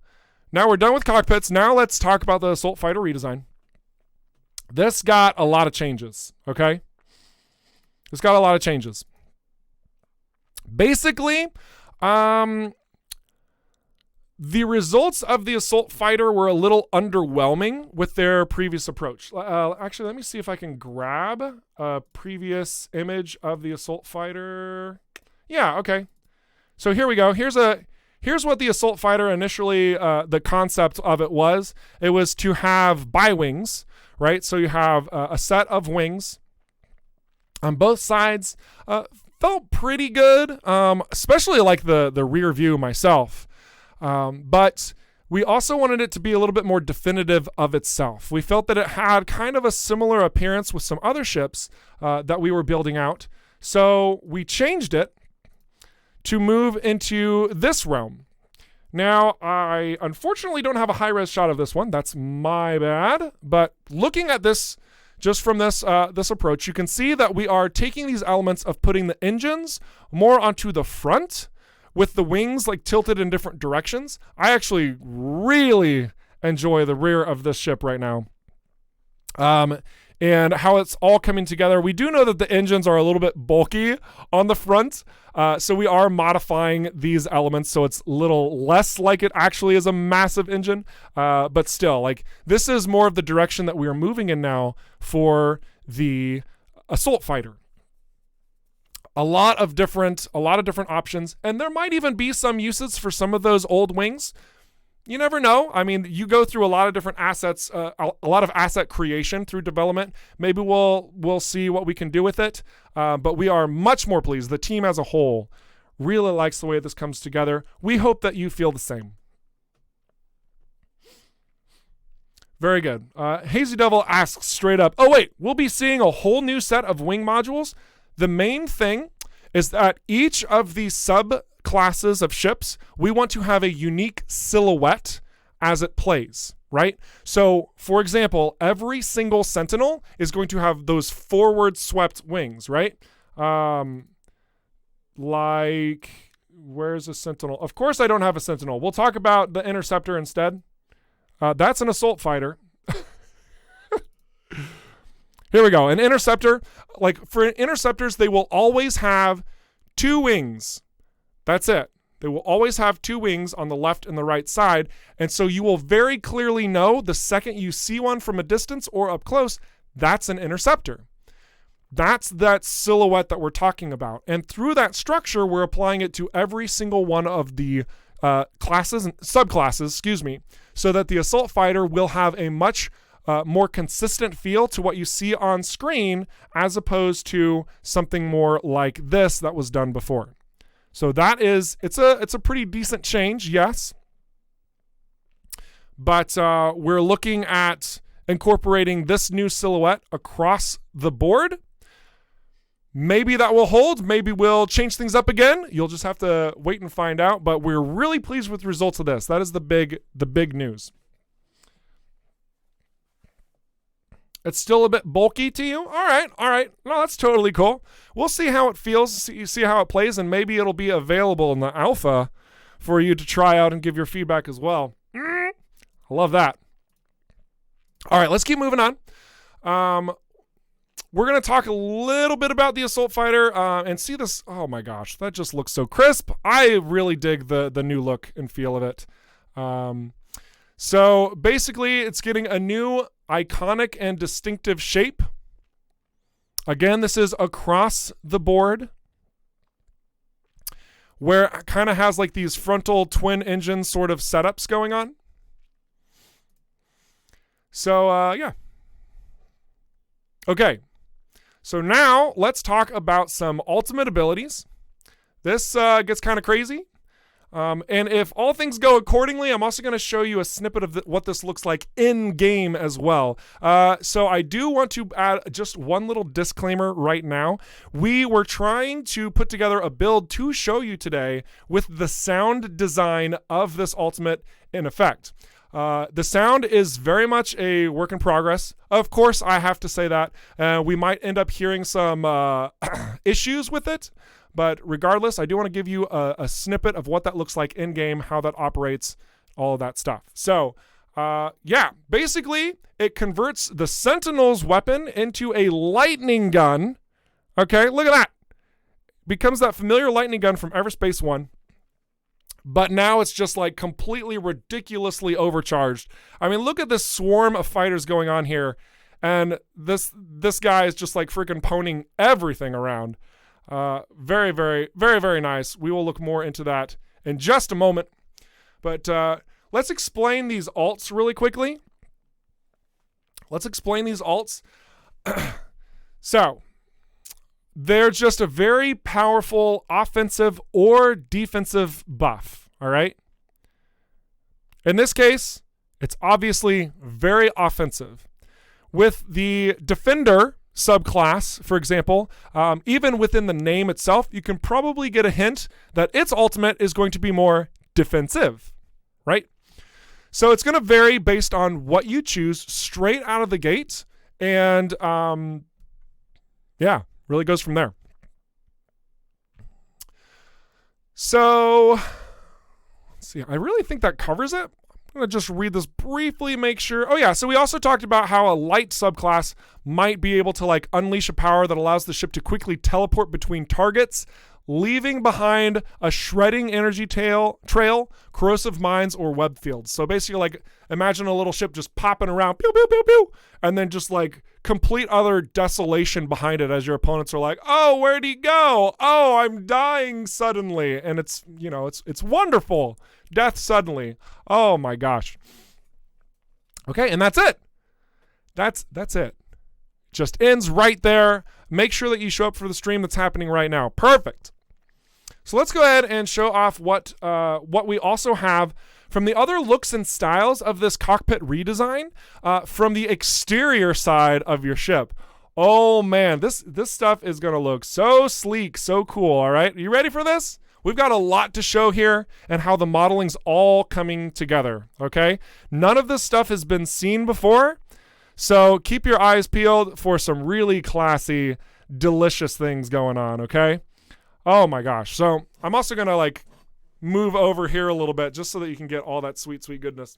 Speaker 1: we're done with cockpits. Now let's talk about the Assault Fighter redesign. This got a lot of changes, okay? This got a lot of changes. Basically, the results of the Assault Fighter were a little underwhelming with their previous approach. Actually, let me see if I can grab a previous image of the Assault Fighter. Yeah, okay. So here we go. Here's what the Assault Fighter initially, the concept of it was. It was to have bi-wings, right? So you have a set of wings on both sides. Felt pretty good, especially like the rear view myself. But we also wanted it to be a little bit more definitive of itself. We felt that it had kind of a similar appearance with some other ships that we were building out. So we changed it to move into this realm. Now, I unfortunately don't have a high-res shot of this one. That's my bad. But looking at this, just from this approach, you can see that we are taking these elements of putting the engines more onto the front, with the wings like tilted in different directions. I actually really enjoy the rear of this ship right now. And how it's all coming together. We do know that the engines are a little bit bulky on the front. So we are modifying these elements so it's a little less like it actually is a massive engine. But still, like this is more of the direction that we are moving in now for the Assault Fighter. A lot of different options, and there might even be some uses for some of those old wings. you never know. I mean, you go through a lot of different assets, a lot of asset creation through development. Maybe we'll see what we can do with it. But we are much more pleased. The team as a whole really likes the way this comes together. We hope that you feel the same. Very good. Hazy Devil asks straight up, oh wait, we'll be seeing a whole new set of wing modules? The main thing is that each of these subclasses of ships, we want to have a unique silhouette as it plays, right? So, for example, every single Sentinel is going to have those forward swept wings, right? Like, where's a Sentinel? Of course I don't have a Sentinel. We'll talk about the Interceptor instead. That's an assault fighter. Here we go. An interceptor. Like for interceptors, they will always have 2 wings. That's it. They will always have 2 wings on the left and the right side. And so you will very clearly know the second you see one from a distance or up close, that's an interceptor. That's that silhouette that we're talking about. And through that structure, we're applying it to every single one of the classes and subclasses, so that the assault fighter will have a much more consistent feel to what you see on screen, as opposed to something more like this that was done before. So that is, it's a pretty decent change, yes. But we're looking at incorporating this new silhouette across the board. Maybe that will hold. Maybe we'll change things up again. You'll just have to wait and find out. But we're really pleased with the results of this. That is the big news. It's still a bit bulky to you? All right. No, that's totally cool. We'll see how it feels, see how it plays, and maybe it'll be available in the alpha for you to try out and give your feedback as well. I love that. All right, let's keep moving on. We're going to talk a little bit about the assault fighter and see this. Oh my gosh, that just looks so crisp. I really dig the new look and feel of it. So basically, it's getting a new iconic and distinctive shape. Again, this is across the board, where it kind of has like these frontal twin engine sort of setups going on. So, yeah. Okay. So now let's talk about some ultimate abilities. This gets kind of crazy. And if all things go accordingly, I'm also going to show you a snippet of what this looks like in game as well. So I do want to add just one little disclaimer right now. We were trying to put together a build to show you today with the sound design of this ultimate in effect. The sound is very much a work in progress. Of course, I have to say that. We might end up hearing some issues with it. But regardless, I do want to give you a snippet of what that looks like in-game, how that operates, all of that stuff. So, yeah, basically, it converts the Sentinel's weapon into a lightning gun. Okay, look at that. Becomes that familiar lightning gun from Everspace 1. But now it's just like completely ridiculously overcharged. I mean, look at this swarm of fighters going on here. And this guy is just like freaking ponying everything around. Very, very, very, very nice. We will look more into that in just a moment. But let's explain these alts really quickly. So, they're just a very powerful offensive or defensive buff, all right? In this case, it's obviously very offensive. With the Defender subclass, for example, even within the name itself, you can probably get a hint that its ultimate is going to be more defensive, right? So it's going to vary based on what you choose straight out of the gate, and yeah, really goes from there. So let's see. I really think that covers it. I'm going to just read this briefly, make sure. Oh yeah, so we also talked about how a light subclass might be able to like unleash a power that allows the ship to quickly teleport between targets, leaving behind a shredding energy trail, corrosive mines, or web fields. So basically, like, imagine a little ship just popping around, pew, pew, pew, pew, and then just like complete utter desolation behind it as your opponents are like, oh, where'd he go? Oh, I'm dying suddenly. And it's, you know, it's wonderful. Death suddenly. Oh my gosh. Okay, and that's it. That's it. Just ends right there. Make sure that you show up for the stream that's happening right now. Perfect. So let's go ahead and show off what we also have from the other looks and styles of this cockpit redesign from the exterior side of your ship. Oh man, this stuff is gonna look so sleek, so cool. All right, you ready for this? We've got a lot to show here and how the modeling's all coming together. Okay, none of this stuff has been seen before, so keep your eyes peeled for some really classy, delicious things going on. Okay. Oh my gosh. So I'm also gonna like move over here a little bit just so that you can get all that sweet, sweet goodness.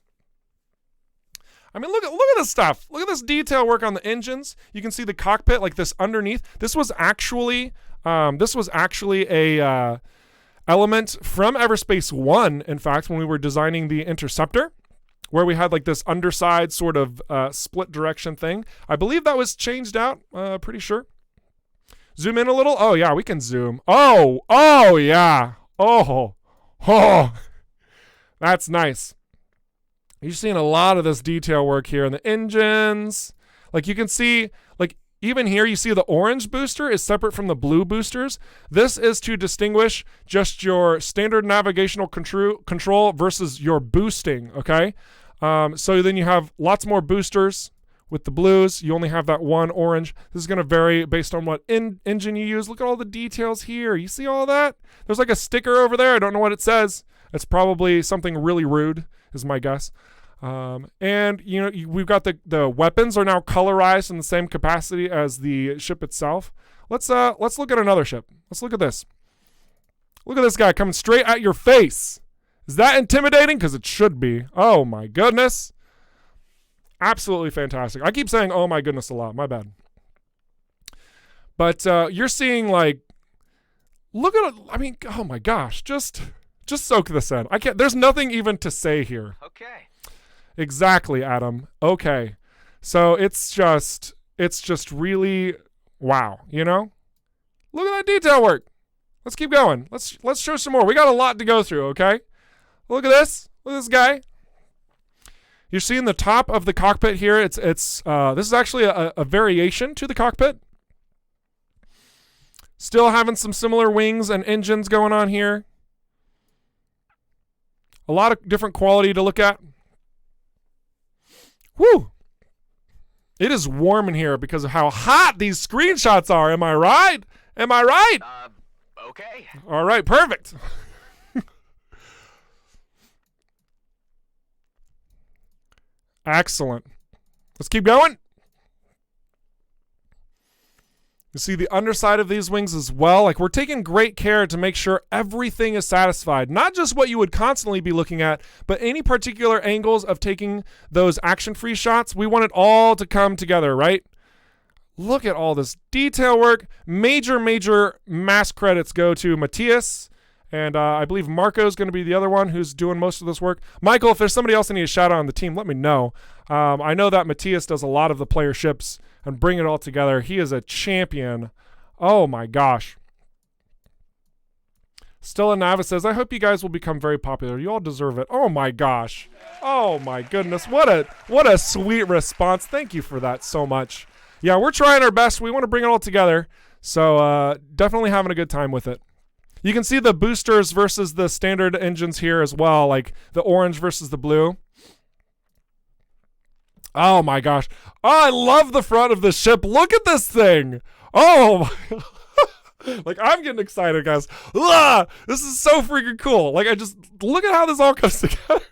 Speaker 1: I mean, look at this stuff. Look at this detail work on the engines. You can see the cockpit like this underneath. This was actually a element from Everspace 1, in fact, when we were designing the Interceptor, where we had like this underside sort of split direction thing. I believe that was changed out, pretty sure. Zoom in a little. Oh yeah, we can zoom. Oh yeah. Oh, that's nice. You're seeing a lot of this detail work here in the engines. Like you can see, like even here, you see the orange booster is separate from the blue boosters. This is to distinguish just your standard navigational control versus your boosting, okay? So then you have lots more boosters. With the blues, you only have that one orange. This is going to vary based on what engine you use. Look at all the details here. You see all that? There's like a sticker over there. I don't know what it says. It's probably something really rude, is my guess. And you know, we've got the weapons are now colorized in the same capacity as the ship itself. Let's look at another ship. Let's look at this. Look at this guy coming straight at your face. Is that intimidating? Because it should be. Oh my goodness. Absolutely fantastic. I keep saying, oh my goodness, a lot. My bad. But you're seeing like, look at it. I mean, oh my gosh, just soak this in. There's nothing even to say here.
Speaker 2: Okay.
Speaker 1: Exactly, Adam. Okay. So it's just really, wow, you know? Look at that detail work. Let's keep going. Let's show some more. We got a lot to go through, okay? Look at this. Look at this guy. You're seeing the top of the cockpit here. This is actually a variation to the cockpit. Still having some similar wings and engines going on here. A lot of different quality to look at. Whew. It is warm in here because of how hot these screenshots are. Am I right? Am I right?
Speaker 2: Okay.
Speaker 1: All right, perfect. Excellent. Let's keep going. You see the underside of these wings as well. Like we're taking great care to make sure everything is satisfied. Not just what you would constantly be looking at, but any particular angles of taking those action-free shots. We want it all to come together, right? Look at all this detail work. Major mass credits go to Matthias. And I believe Marco's going to be the other one who's doing most of this work. Michael, if there's somebody else I need to shout out on the team, let me know. I know that Matthias does a lot of the player ships and bring it all together. He is a champion. Oh my gosh. Stella Navis says, I hope you guys will become very popular. You all deserve it. Oh my gosh. Oh my goodness. What a sweet response. Thank you for that so much. Yeah, we're trying our best. We want to bring it all together. So definitely having a good time with it. You can see the boosters versus the standard engines here as well, like the orange versus the blue. Oh my gosh. Oh, I love the front of the ship. Look at this thing. Oh, like I'm getting excited, guys. This is so freaking cool. Like look at how this all comes together.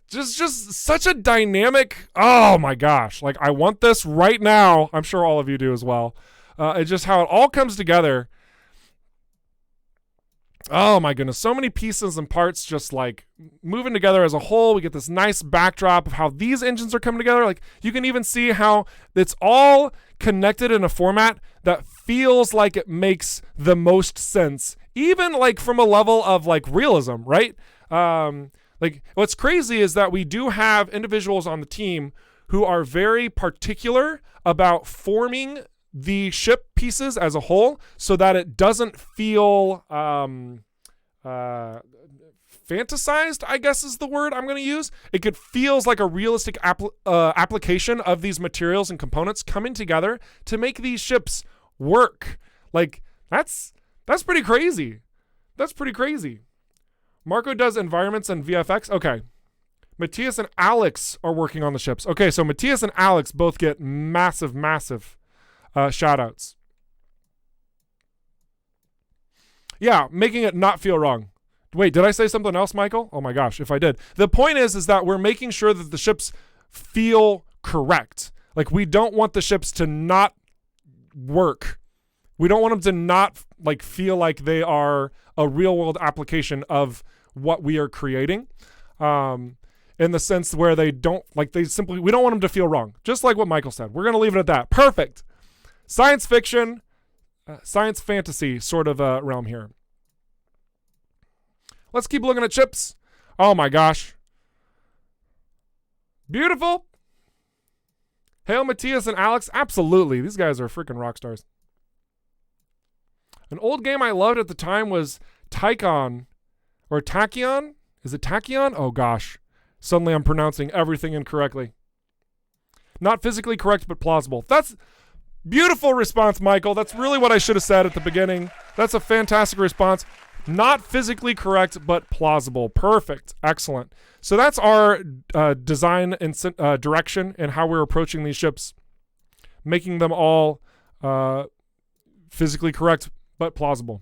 Speaker 1: Just such a dynamic. Oh my gosh. Like I want this right now. I'm sure all of you do as well. It's just how it all comes together. Oh my goodness, so many pieces and parts just like moving together as a whole. We get this nice backdrop of how these engines are coming together. Like you can even see how it's all connected in a format that feels like it makes the most sense, even like from a level of like realism, right? Like what's crazy is that we do have individuals on the team who are very particular about forming the ship pieces as a whole so that it doesn't feel fantasized, I guess is the word I'm going to use. It feels like a realistic application of these materials and components coming together to make these ships work. Like that's pretty crazy. That's pretty crazy. Marco does environments and VFX. Okay. Matthias and Alex are working on the ships. Okay, so Matthias and Alex both get massive shout outs. Yeah, making it not feel wrong. Wait, did I say something else, Michael? Oh my gosh, if I did. The point is that we're making sure that the ships feel correct. Like we don't want the ships to not work. We don't want them to not like feel like they are a real world application of what we are creating. In the sense where they don't like we don't want them to feel wrong. Just like what Michael said. We're going to leave it at that. Perfect. Science fiction, science fantasy sort of realm here. Let's keep looking at chips. Oh my gosh. Beautiful. Hail Matthias and Alex. Absolutely. These guys are freaking rock stars. An old game I loved at the time was Tachyon. Or Tachyon? Is it Tachyon? Oh gosh. Suddenly I'm pronouncing everything incorrectly. Not physically correct, but plausible. That's beautiful response, Michael. That's really what I should have said at the beginning. That's a fantastic response. Not physically correct, but plausible. Perfect. Excellent. So that's our design and direction and how we're approaching these ships. Making them all physically correct, but plausible.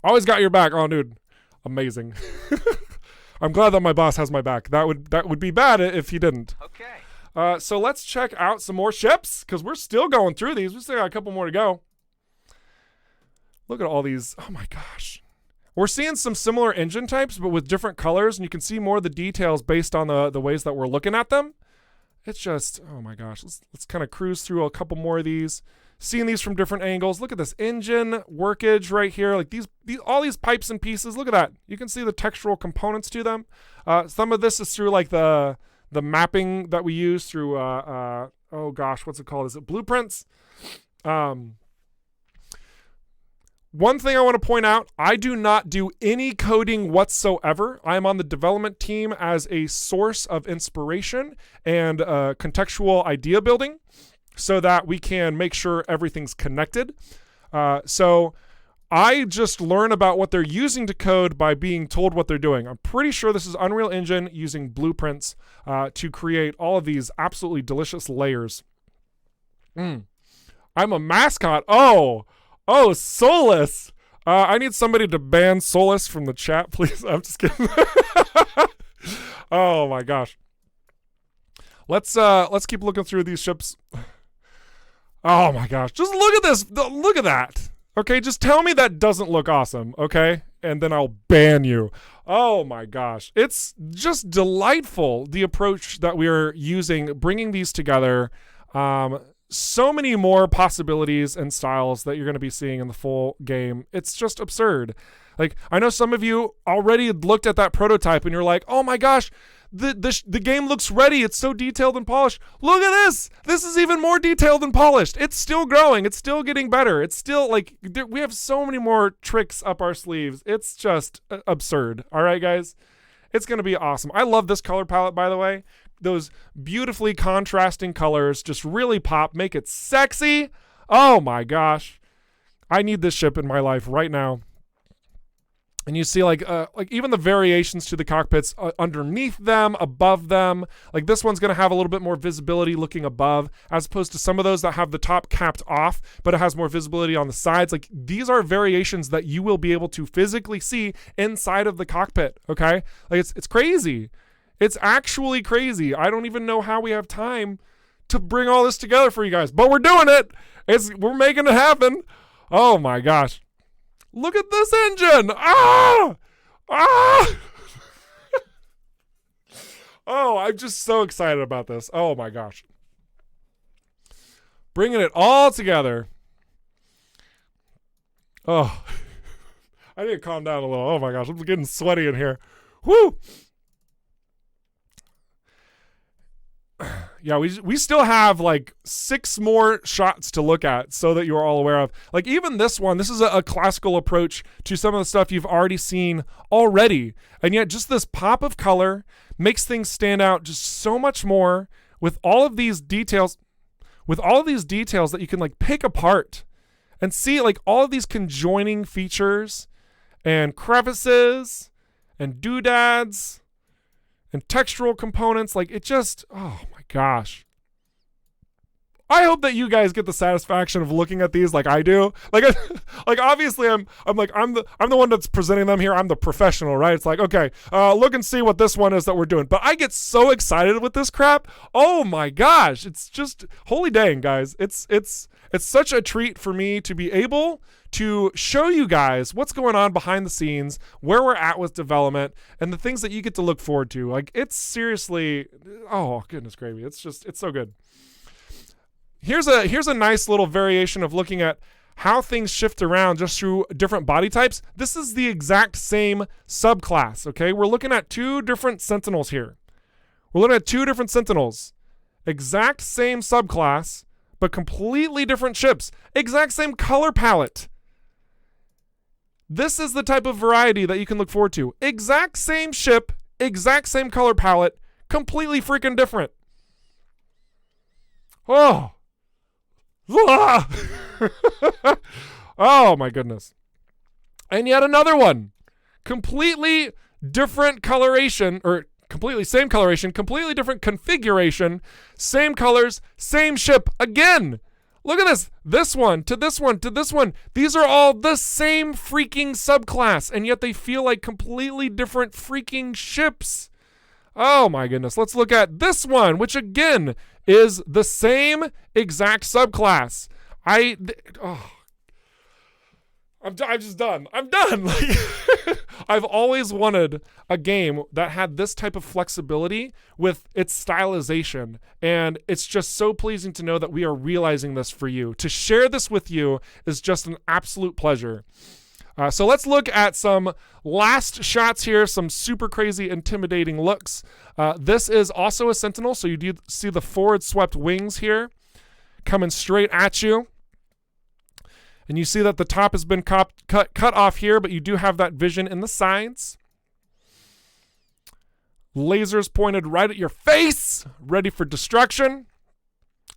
Speaker 1: Always got your back. Oh, dude. Amazing. I'm glad that my boss has my back. That would be bad if he didn't.
Speaker 2: Okay.
Speaker 1: So let's check out some more ships because we're still going through these. We still got a couple more to go. Look at all these. Oh my gosh. We're seeing some similar engine types, but with different colors, and you can see more of the details based on the ways that we're looking at them. It's just, oh my gosh. Let's kind of cruise through a couple more of these. Seeing these from different angles. Look at this engine workage right here. Like these all these pipes and pieces. Look at that. You can see the textural components to them. Some of this is through like the mapping that we use through oh gosh, what's it called? Is it blueprints? One thing I want to point out, I do not do any coding whatsoever. I am on the development team as a source of inspiration and contextual idea building, so that we can make sure everything's connected. So I just learn about what they're using to code by being told what they're doing. I'm pretty sure this is Unreal Engine using blueprints to create all of these absolutely delicious layers. I'm a mascot. Oh, Solus. I need somebody to ban Solus from the chat, please. I'm just kidding. Oh my gosh. Let's keep looking through these ships. Oh my gosh. Just look at this. Look at that. Okay, just tell me that doesn't look awesome, okay? And then I'll ban you. Oh my gosh. It's just delightful, the approach that we are using, bringing these together. So many more possibilities and styles that you're going to be seeing in the full game. It's just absurd. Like, I know some of you already looked at that prototype and you're like, oh my gosh, the game looks ready. It's so detailed and polished. Look at this. This is even more detailed and polished. It's still growing. It's still getting better. It's still like, we have so many more tricks up our sleeves. It's just absurd. All right, guys. It's going to be awesome. I love this color palette, by the way. Those beautifully contrasting colors just really pop, make it sexy. Oh my gosh. I need this ship in my life right now. And you see like even the variations to the cockpits underneath them, above them. Like this one's going to have a little bit more visibility looking above, as opposed to some of those that have the top capped off, but it has more visibility on the sides. Like these are variations that you will be able to physically see inside of the cockpit. Okay. Like it's crazy. It's actually crazy. I don't even know how we have time to bring all this together for you guys, but we're doing it. We're making it happen. Oh my gosh. Look at this engine. Ah! Ah! Oh, I'm just so excited about this. Oh my gosh. Bringing it all together. Oh, I need to calm down a little. Oh my gosh, I'm getting sweaty in here. Woo! Yeah, we still have like 6 more shots to look at so that you're all aware of. Like even this one, this is a classical approach to some of the stuff you've already seen already. And yet just this pop of color makes things stand out just so much more with all of these details, that you can like pick apart and see like all of these conjoining features and crevices and doodads and textural components. Like it just, oh my gosh. I hope that you guys get the satisfaction of looking at these like I do. Like, like obviously I'm the one that's presenting them here. I'm the professional, right? It's like, okay, look and see what this one is that we're doing. But I get so excited with this crap. Oh my gosh. It's just, holy dang, guys. It's such a treat for me to be able to show you guys what's going on behind the scenes, where we're at with development, and the things that you get to look forward to. Like it's seriously, oh goodness gravy. It's so good. Here's a nice little variation of looking at how things shift around just through different body types. This is the exact same subclass, okay? We're looking at 2 different Sentinels here. We're looking at 2 different Sentinels. Exact same subclass, but completely different ships. Exact same color palette. This is the type of variety that you can look forward to. Exact same ship, exact same color palette, completely freaking different. Oh. Oh my goodness. And yet another one. Completely different coloration, or completely same coloration, completely different configuration, same colors, same ship again. Look at this. This one to this one to this one. These are all the same freaking subclass, and yet they feel like completely different freaking ships. Oh my goodness. Let's look at this one, which again is the same exact subclass. I'm just done. I'm done. Like, I've always wanted a game that had this type of flexibility with its stylization. And it's just so pleasing to know that we are realizing this for you. To share this with you is just an absolute pleasure. So let's look at some last shots here, some super crazy, intimidating looks. This is also a Sentinel, so you do see the forward swept wings here coming straight at you. And you see that the top has been cut off here, but you do have that vision in the sides. Lasers pointed right at your face, ready for destruction.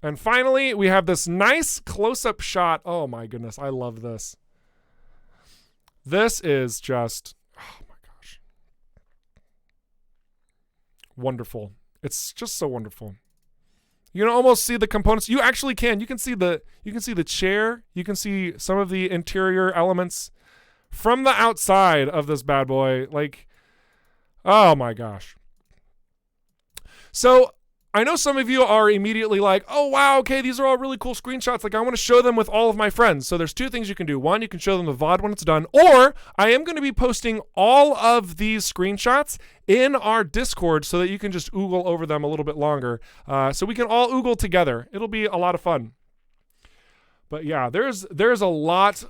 Speaker 1: And finally, we have this nice close-up shot. Oh my goodness, I love this. This is just, oh my gosh. Wonderful. It's just so wonderful. You can almost see the components. You actually can. You can see the chair. You can see some of the interior elements from the outside of this bad boy. Like, oh my gosh. So I know some of you are immediately like, oh, wow, okay, these are all really cool screenshots. Like, I want to show them with all of my friends. So there's 2 things you can do. One, you can show them the VOD when it's done, or I am going to be posting all of these screenshots in our Discord so that you can just oogle over them a little bit longer. So we can all oogle together. It'll be a lot of fun. But yeah, there's a lot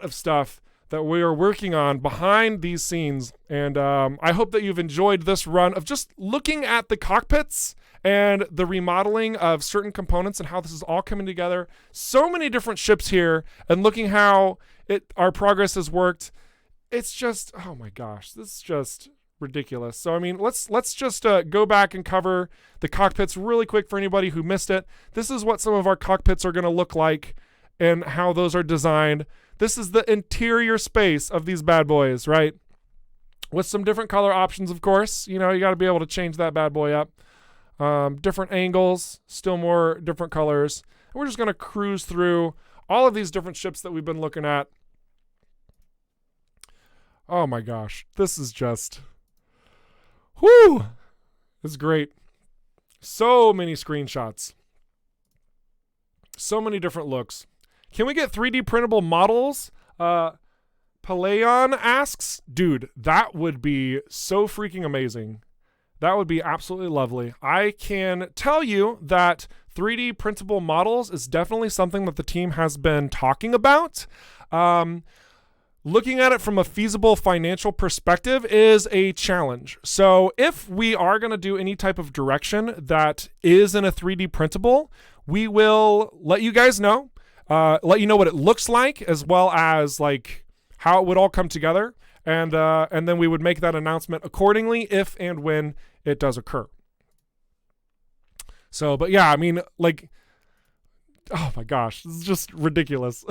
Speaker 1: of stuff that we are working on behind these scenes. And I hope that you've enjoyed this run of just looking at the cockpits and the remodeling of certain components and how this is all coming together. So many different ships here, and looking how our progress has worked. It's just, oh my gosh, this is just ridiculous. So I mean, let's just go back and cover the cockpits really quick for anybody who missed it. This is what some of our cockpits are going to look like and how those are designed. This is the interior space of these bad boys, right? With some different color options, of course. You know, you got to be able to change that bad boy up. Different angles, still more different colors. And we're just going to cruise through all of these different ships that we've been looking at. Oh my gosh, this is just, whoo, it's great. So many screenshots. So many different looks. Can we get 3D printable models? Paleon asks, dude, that would be so freaking amazing. That would be absolutely lovely. I can tell you that 3D printable models is definitely something that the team has been talking about. Looking at it from a feasible financial perspective is a challenge. So if we are going to do any type of direction that is in a 3D printable, we will let you guys know, let you know what it looks like, as well as like how it would all come together. And then we would make that announcement accordingly if and when it does occur. So, but yeah, I mean, like, oh my gosh, this is just ridiculous.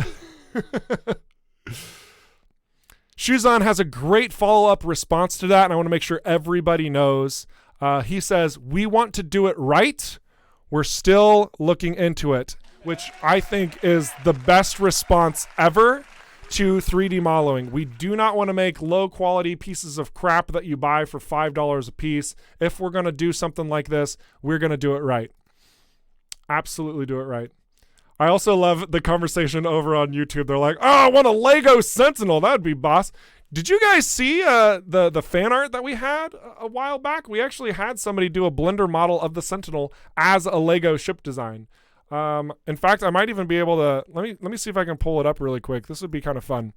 Speaker 1: Shuzan has a great follow-up response to that, and I want to make sure everybody knows. He says, we want to do it right. We're still looking into it, which I think is the best response ever to 3D modeling. We do not want to make low-quality pieces of crap that you buy for $5 a piece. If we're going to do something like this, we're going to do it right. Absolutely do it right. I also love the conversation over on YouTube. They're like, oh, I want a Lego Sentinel. That would be boss. Did you guys see the fan art that we had a while back? We actually had somebody do a Blender model of the Sentinel as a Lego ship design. In fact, I might even be able to, let me see if I can pull it up really quick. This would be kind of fun.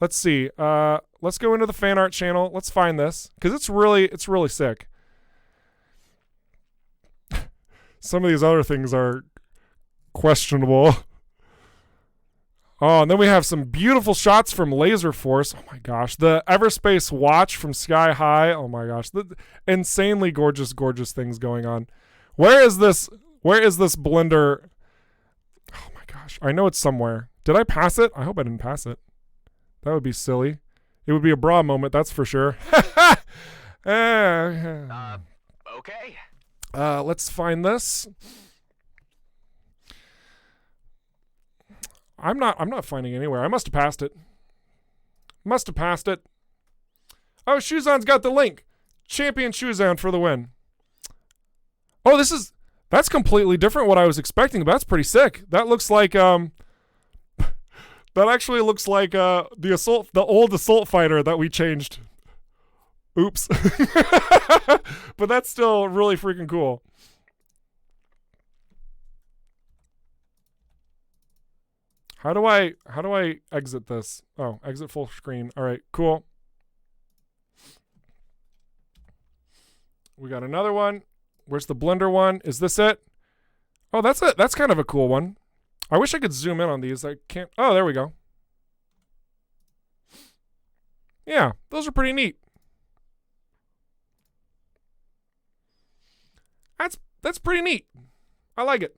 Speaker 1: Let's see. Let's go into the fan art channel. Let's find this because it's really sick. Some of these other things are questionable. Oh, and then we have some beautiful shots from Laser Force. Oh my gosh. The Everspace watch from Sky High. Oh my gosh. The insanely gorgeous things going on. Where is this Blender? Oh my gosh. I know it's somewhere. Did I pass it? I hope I didn't pass it. That would be silly. It would be a bra moment, that's for sure.
Speaker 2: Okay.
Speaker 1: Let's find this. I'm not finding it anywhere. I must have passed it. Oh, Shuzan's got the link. Champion Shuzan for the win. Oh, that's completely different what I was expecting, but that's pretty sick. That looks like that actually looks like the old assault fighter that we changed. Oops. But that's still really freaking cool. How do I exit this? Oh, exit full screen. All right, cool. We got another one. Where's the Blender one? Is this it? Oh, that's it. That's kind of a cool one. I wish I could zoom in on these. I can't. Oh, there we go. Yeah, those are pretty neat. That's pretty neat. I like it.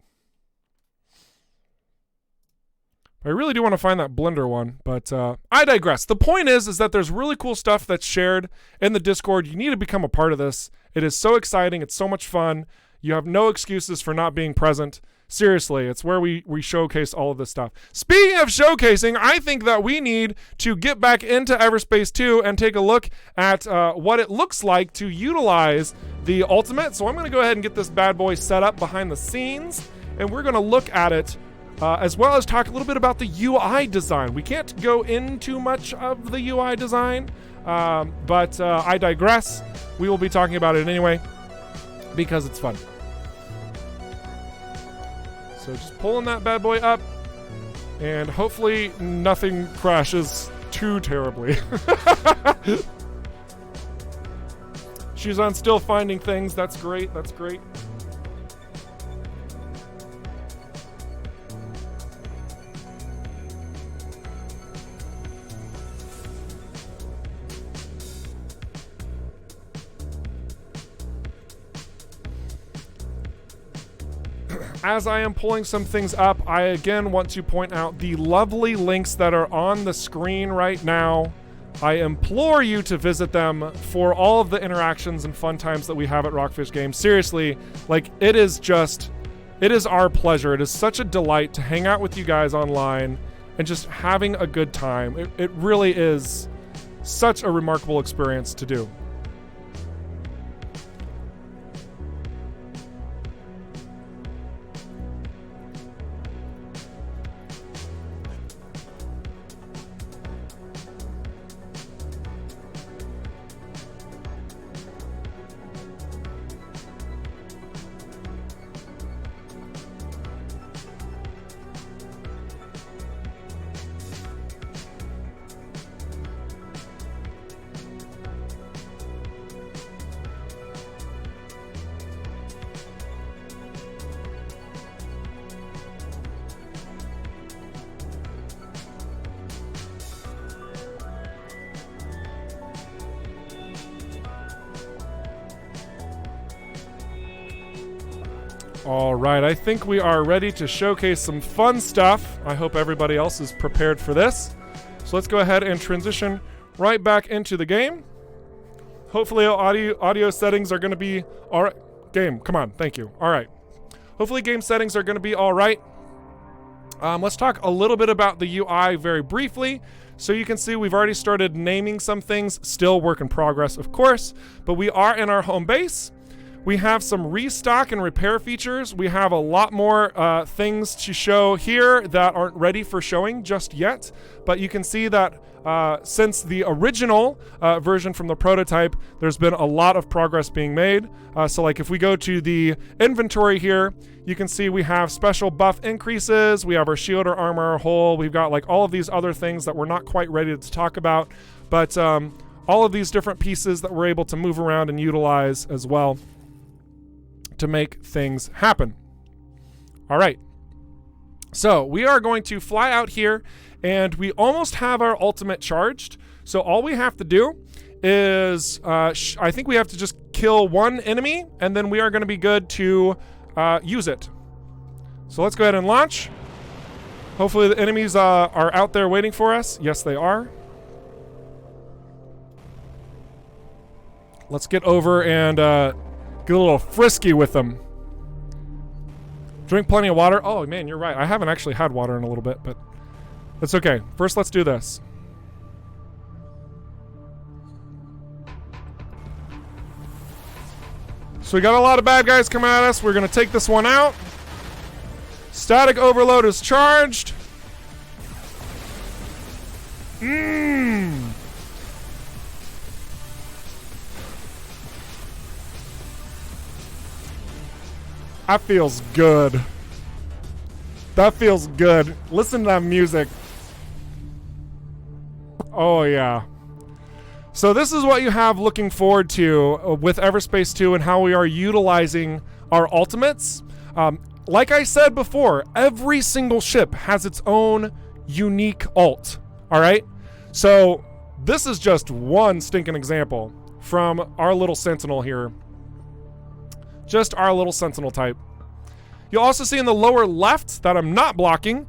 Speaker 1: I really do want to find that Blender one, but I digress. The point is that there's really cool stuff that's shared in the Discord. You need to become a part of this. It is so exciting. It's so much fun. You have no excuses for not being present. Seriously, it's where we showcase all of this stuff. Speaking of showcasing, I think that we need to get back into Everspace 2 and take a look at what it looks like to utilize the Ultimate. So I'm going to go ahead and get this bad boy set up behind the scenes, and we're going to look at it as well as talk a little bit about the UI design. We can't go into much of the UI design, but I digress. We will be talking about it anyway because it's fun. So just pulling that bad boy up, and hopefully nothing crashes too terribly. She's on still finding things. That's great. That's great. As I am pulling some things up, I again want to point out the lovely links that are on the screen right now. I implore you to visit them for all of the interactions and fun times that we have at Rockfish Games. Seriously, like it is our pleasure. It is such a delight to hang out with you guys online and just having a good time. It really is such a remarkable experience to do. All right, I think we are ready to showcase some fun stuff. I hope everybody else is prepared for this. So let's go ahead and transition right back into the game. Hopefully audio settings are going to be all right. Game, come on, thank you. All right. Hopefully game settings are going to be all right. Let's talk a little bit about the UI very briefly. So you can see we've already started naming some things, still work in progress, of course, but we are in our home base. We have some restock and repair features. We have a lot more things to show here that aren't ready for showing just yet, but you can see that since the original version from the prototype, there's been a lot of progress being made. So like if we go to the inventory here, you can see we have special buff increases, we have our shield or armor hull, we've got like all of these other things that we're not quite ready to talk about, but all of these different pieces that we're able to move around and utilize as well to make things happen. All right. So we are going to fly out here and we almost have our ultimate charged. So all we have to do is, I think we have to just kill one enemy and then we are going to be good to use it. So let's go ahead and launch. Hopefully the enemies are out there waiting for us. Yes, they are. Let's get over and get a little frisky with them. Drink plenty of water. Oh man, you're right. I haven't actually had water in a little bit, but that's okay. First, let's do this. So we got a lot of bad guys coming at us. We're gonna take this one out. Static overload is charged. That feels good. That feels good. Listen to that music. Oh yeah. So this is what you have looking forward to with Everspace 2 and how we are utilizing our ultimates. Like I said before, every single ship has its own unique ult. All right. So this is just one stinking example from our little Sentinel here. Just our little Sentinel type. You'll also see in the lower left that I'm not blocking,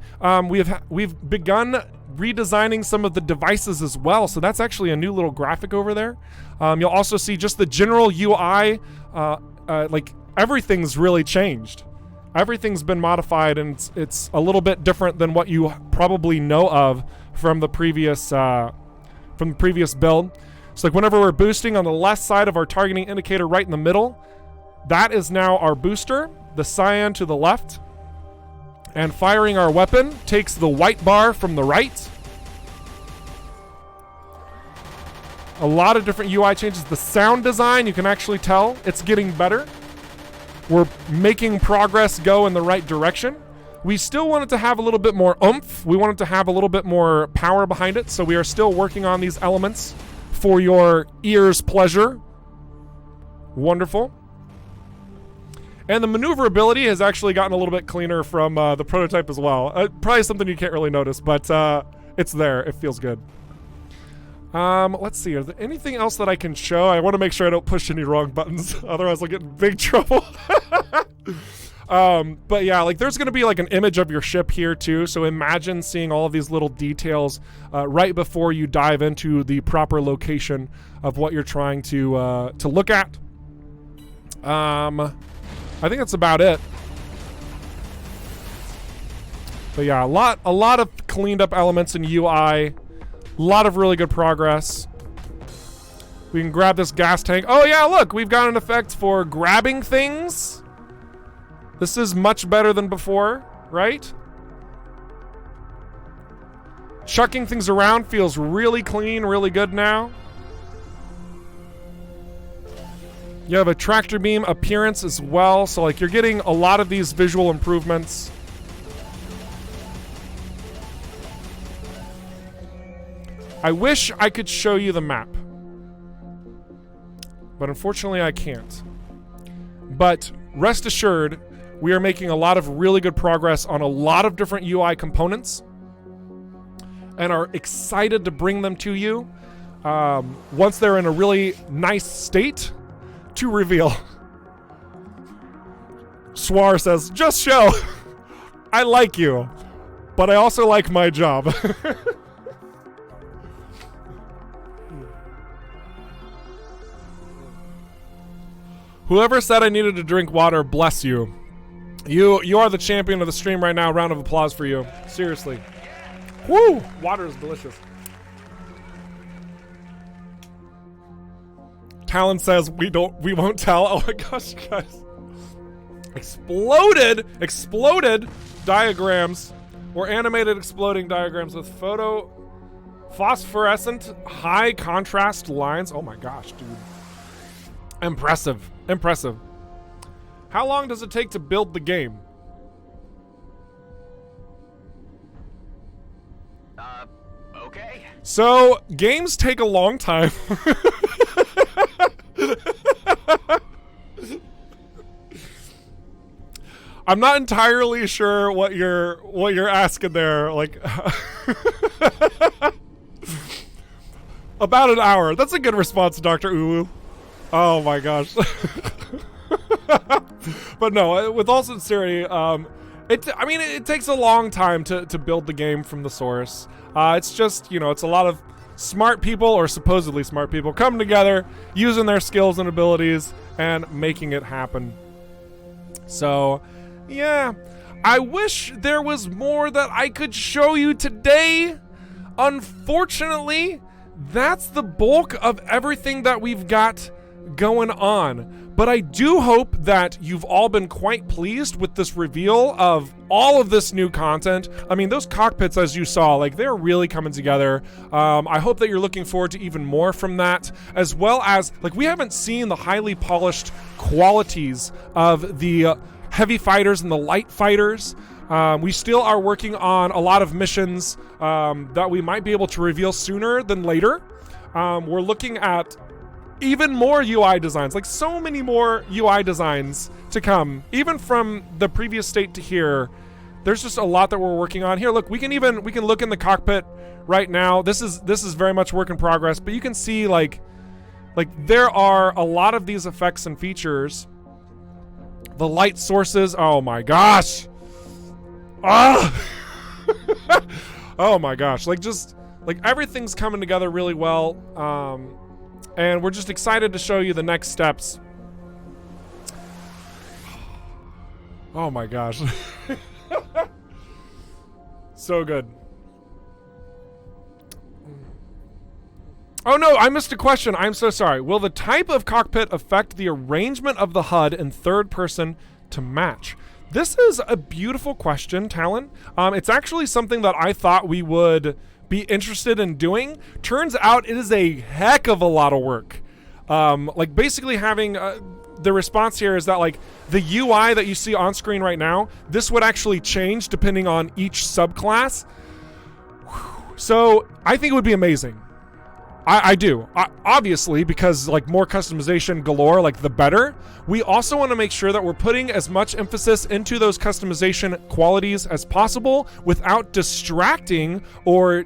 Speaker 1: we've begun redesigning some of the devices as well. So that's actually a new little graphic over there. You'll also see just the general UI, like everything's really changed. Everything's been modified and it's a little bit different than what you probably know of from the previous build. So like whenever we're boosting on the left side of our targeting indicator right in the middle, that is now our booster, the cyan to the left. And firing our weapon takes the white bar from the right. A lot of different UI changes. The sound design, you can actually tell it's getting better. We're making progress go in the right direction. We still want it to have a little bit more oomph. We want it to have a little bit more power behind it. So we are still working on these elements for your ear's pleasure. Wonderful. And the maneuverability has actually gotten a little bit cleaner from the prototype as well. Probably something you can't really notice, but it's there. It feels good. Let's see. Is there anything else that I can show? I want to make sure I don't push any wrong buttons. Otherwise, I'll get in big trouble. But yeah, like there's going to be like an image of your ship here too. So imagine seeing all of these little details right before you dive into the proper location of what you're trying to look at. I think that's about it. But yeah, a lot of cleaned up elements in UI. A lot of really good progress. We can grab this gas tank. Oh yeah, look, we've got an effect for grabbing things. This is much better than before, right? Chucking things around feels really clean, really good now. You have a tractor beam appearance as well, so like you're getting a lot of these visual improvements. I wish I could show you the map, but unfortunately I can't. But rest assured, we are making a lot of really good progress on a lot of different UI components and are excited to bring them to you once they're in a really nice state to reveal. Swar says, just show. I like you, but I also like my job. Whoever said I needed to drink water, bless you. You are the champion of the stream right now. Round of applause for you. Seriously. Woo! Water is delicious. Talon says we won't tell. Oh my gosh, guys. Exploded diagrams or animated exploding diagrams with phosphorescent high contrast lines. Oh my gosh, dude. Impressive. How long does it take to build the game?
Speaker 2: Okay.
Speaker 1: So, games take a long time. I'm not entirely sure what you're asking there. Like, about an hour. That's a good response, Dr. Uwu. Oh my gosh. But no, with all sincerity, it takes a long time to build the game from the source. It's just, it's a lot of smart people, or supposedly smart people, coming together, using their skills and abilities, and making it happen. So, yeah. I wish there was more that I could show you today. Unfortunately, that's the bulk of everything that we've got going on. But I do hope that you've all been quite pleased with this reveal of all of this new content. I mean, those cockpits, as you saw, like, they're really coming together. I hope that you're looking forward to even more from that, as well as, like, we haven't seen the highly polished qualities of the heavy fighters and the light fighters. We still are working on a lot of missions that we might be able to reveal sooner than later. We're looking at even more UI designs, like so many more UI designs to come, even from the previous state to here. There's just a lot that we're working on. Here, look, we can look in the cockpit right now. This is very much work in progress, but you can see like there are a lot of these effects and features. The light sources, oh my gosh. Ah! Oh my gosh, like everything's coming together really well. And we're just excited to show you the next steps. Oh my gosh. So good. Oh no, I missed a question. I'm so sorry. Will the type of cockpit affect the arrangement of the HUD in third person to match? This is a beautiful question, Talon. It's actually something that I thought we would be interested in doing. Turns out it is a heck of a lot of work. Like basically having the response here is that like the UI that you see on screen right now, this would actually change depending on each subclass. So I think it would be amazing. I do. Obviously, because like more customization galore, like the better. We also want to make sure that we're putting as much emphasis into those customization qualities as possible without distracting or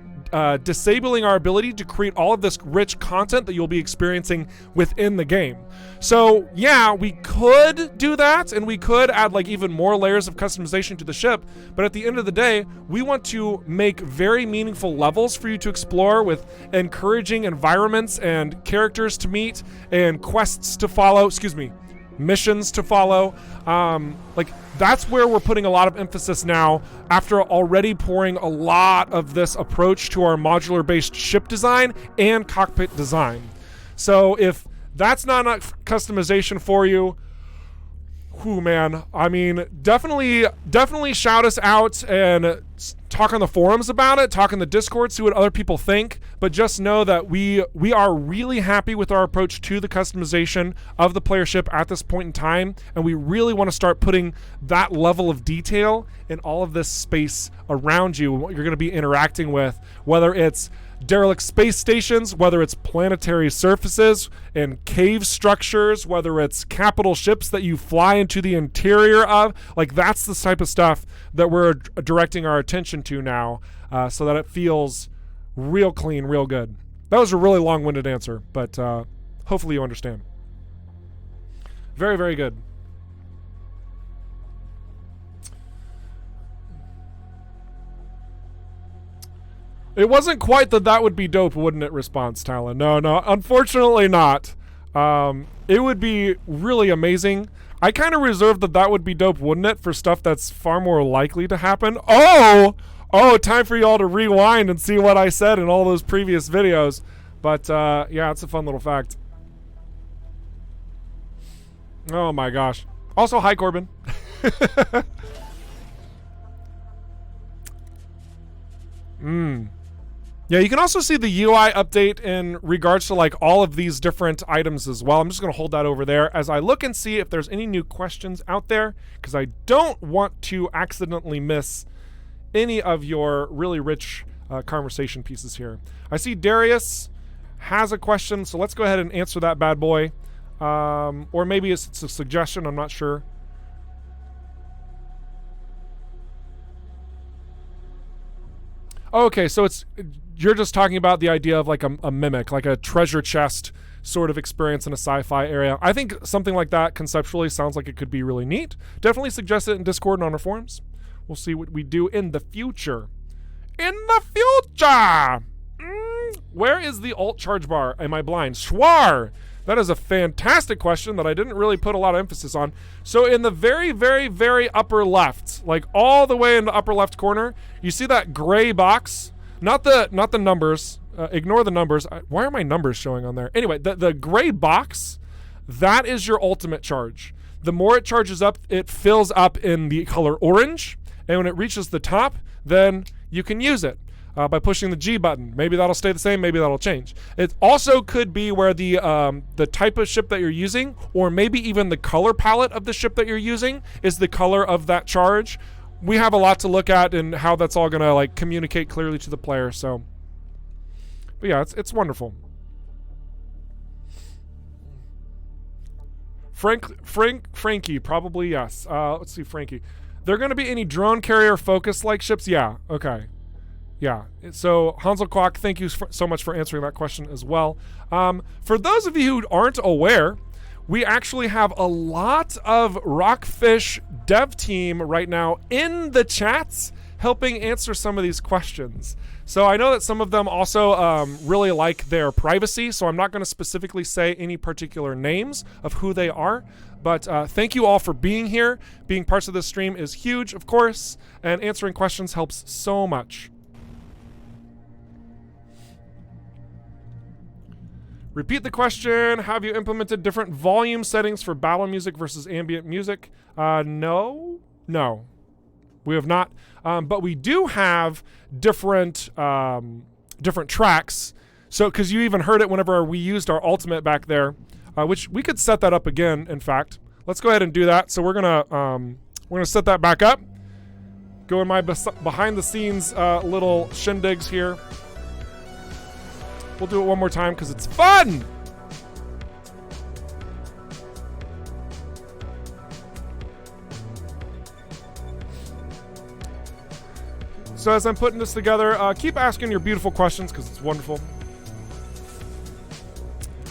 Speaker 1: disabling our ability to create all of this rich content that you'll be experiencing within the game. So yeah, we could do that, and we could add like even more layers of customization to the ship, but at the end of the day, we want to make very meaningful levels for you to explore with encouraging environments and characters to meet and quests to follow, missions to follow. Like that's where we're putting a lot of emphasis now after already pouring a lot of this approach to our modular based ship design and cockpit design. So if that's not enough customization for you, whew, man, I mean, definitely shout us out and talk on the forums about it, talk in the Discord, see what other people think. But just know that we are really happy with our approach to the customization of the player ship at this point in time, and we really want to start putting that level of detail in all of this space around you, what you're going to be interacting with, whether it's derelict space stations, whether it's planetary surfaces and cave structures, whether it's capital ships that you fly into the interior of. Like that's the type of stuff that we're directing our attention to now, so that it feels real clean, real good. That was a really long-winded answer, but hopefully you understand. Very, very good. It wasn't quite the "that would be dope, wouldn't it" response, Talon. No, unfortunately not. It would be really amazing. I kind of reserved the "that would be dope, wouldn't it" for stuff that's far more likely to happen. Oh, time for y'all to rewind and see what I said in all those previous videos. But yeah, it's a fun little fact. Oh my gosh. Also, hi Corbin. Yeah, you can also see the UI update in regards to like all of these different items as well. I'm just going to hold that over there as I look and see if there's any new questions out there, because I don't want to accidentally miss any of your really rich conversation pieces here. I see Darius has a question, so let's go ahead and answer that bad boy. Or maybe it's a suggestion, I'm not sure. Okay, so you're just talking about the idea of like a mimic, like a treasure chest sort of experience in a sci-fi area. I think something like that conceptually sounds like it could be really neat. Definitely suggest it in Discord and on our forums. We'll see what we do in the future. In the future! Where is the alt charge bar? Am I blind? Schwar! That is a fantastic question that I didn't really put a lot of emphasis on. So in the very, very, very upper left, like all the way in the upper left corner, you see that gray box? Not the numbers. Ignore the numbers. Why are my numbers showing on there? Anyway, the gray box, that is your ultimate charge. The more it charges up, it fills up in the color orange. And when it reaches the top, then you can use it. By pushing the G button. Maybe that'll stay the same, maybe that'll change. It also could be where the type of ship that you're using, or maybe even the color palette of the ship that you're using is the color of that charge. We have a lot to look at and how that's all gonna like communicate clearly to the player, so. But yeah, it's wonderful. Frankie, probably yes. Let's see, Frankie. There gonna be any drone carrier focus like ships? Yeah, okay. Yeah, so Hansel Quack, thank you so much for answering that question as well. For those of you who aren't aware, we actually have a lot of Rockfish dev team right now in the chats helping answer some of these questions. So I know that some of them also really like their privacy, so I'm not going to specifically say any particular names of who they are. But thank you all for being here. Being parts of this stream is huge, of course, and answering questions helps so much. Repeat the question. Have you implemented different volume settings for battle music versus ambient music? No. We have not. But we do have different tracks. So, because you even heard it whenever we used our ultimate back there, which we could set that up again, in fact. Let's go ahead and do that. So we're gonna set that back up. Go in my behind the scenes little shindigs here. We'll do it one more time because it's fun! So as I'm putting this together, keep asking your beautiful questions because it's wonderful.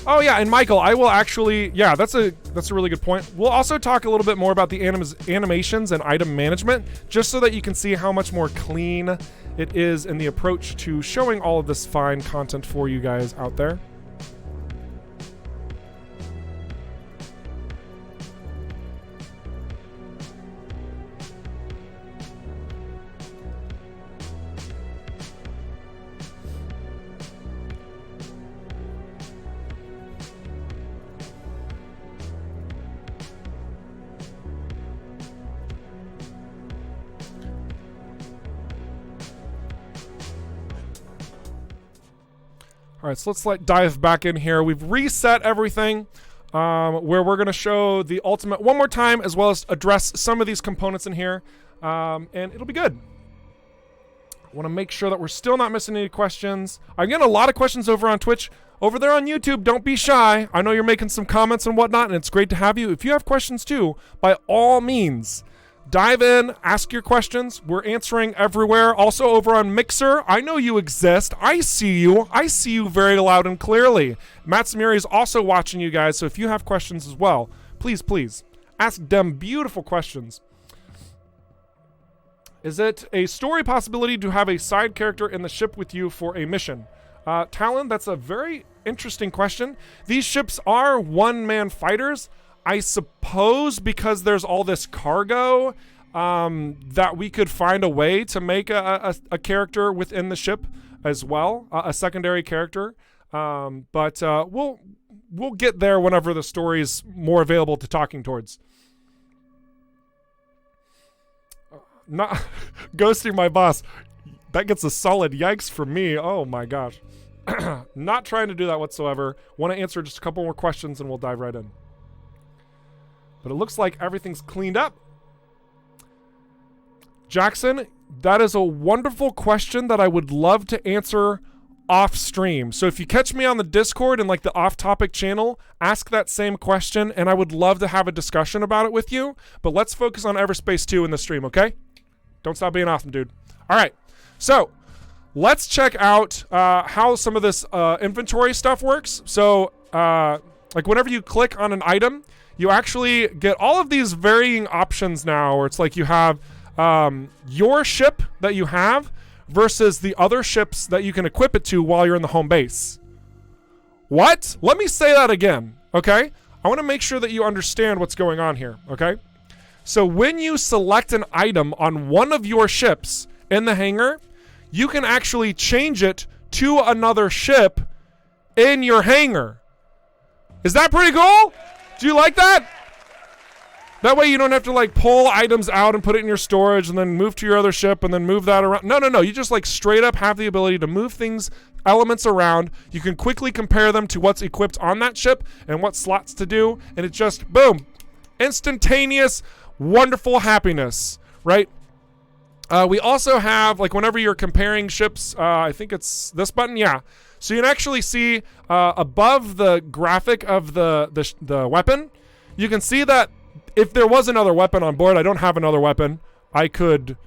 Speaker 1: Oh yeah, and Michael, I will actually, yeah, that's a really good point. We'll also talk a little bit more about the animations and item management, just so that you can see how much more clean it is in the approach to showing all of this fine content for you guys out there. All right, so let's dive back in here. We've reset everything where we're going to show the ultimate one more time, as well as address some of these components in here, and it'll be good. I want to make sure that we're still not missing any questions. I'm getting a lot of questions over on Twitch. Over there on YouTube, don't be shy. I know you're making some comments and whatnot, and it's great to have you. If you have questions too, by all means, dive in, ask your questions. We're answering everywhere. Also over on Mixer, I know you exist. I see you. I see you very loud and clearly. Matt Samiri is also watching you guys, so if you have questions as well, please, please, ask them beautiful questions. Is it a story possibility to have a side character in the ship with you for a mission? Talon, that's a very interesting question. These ships are one-man fighters. I suppose because there's all this cargo, that we could find a way to make a character within the ship as well, a secondary character. But we'll get there whenever the story's more available to talking towards. Not ghosting my boss. That gets a solid yikes from me. Oh my gosh. Not trying to do that whatsoever. Want to answer just a couple more questions and we'll dive right in. But it looks like everything's cleaned up. Jackson, that is a wonderful question that I would love to answer off stream. So if you catch me on the Discord and like the off topic channel, ask that same question and I would love to have a discussion about it with you. But let's focus on Everspace 2 in the stream, okay? Don't stop being awesome, dude. All right. So let's check out how some of this inventory stuff works. So like whenever you click on an item, you actually get all of these varying options now, where it's like you have your ship that you have versus the other ships that you can equip it to while you're in the home base. What? Let me say that again, okay? I want to make sure that you understand what's going on here, okay? So when you select an item on one of your ships in the hangar, you can actually change it to another ship in your hangar. Is that pretty cool? Do you like that? That way you don't have to like pull items out and put it in your storage and then move to your other ship and then move that around. No. You just like straight up have the ability to move things, elements around. You can quickly compare them to what's equipped on that ship and what slots to do. And it just, boom, instantaneous, wonderful happiness, right? We also have, like whenever you're comparing ships, I think it's this button, yeah. So you can actually see above the graphic of the weapon, you can see that if there was another weapon on board, I don't have another weapon. I could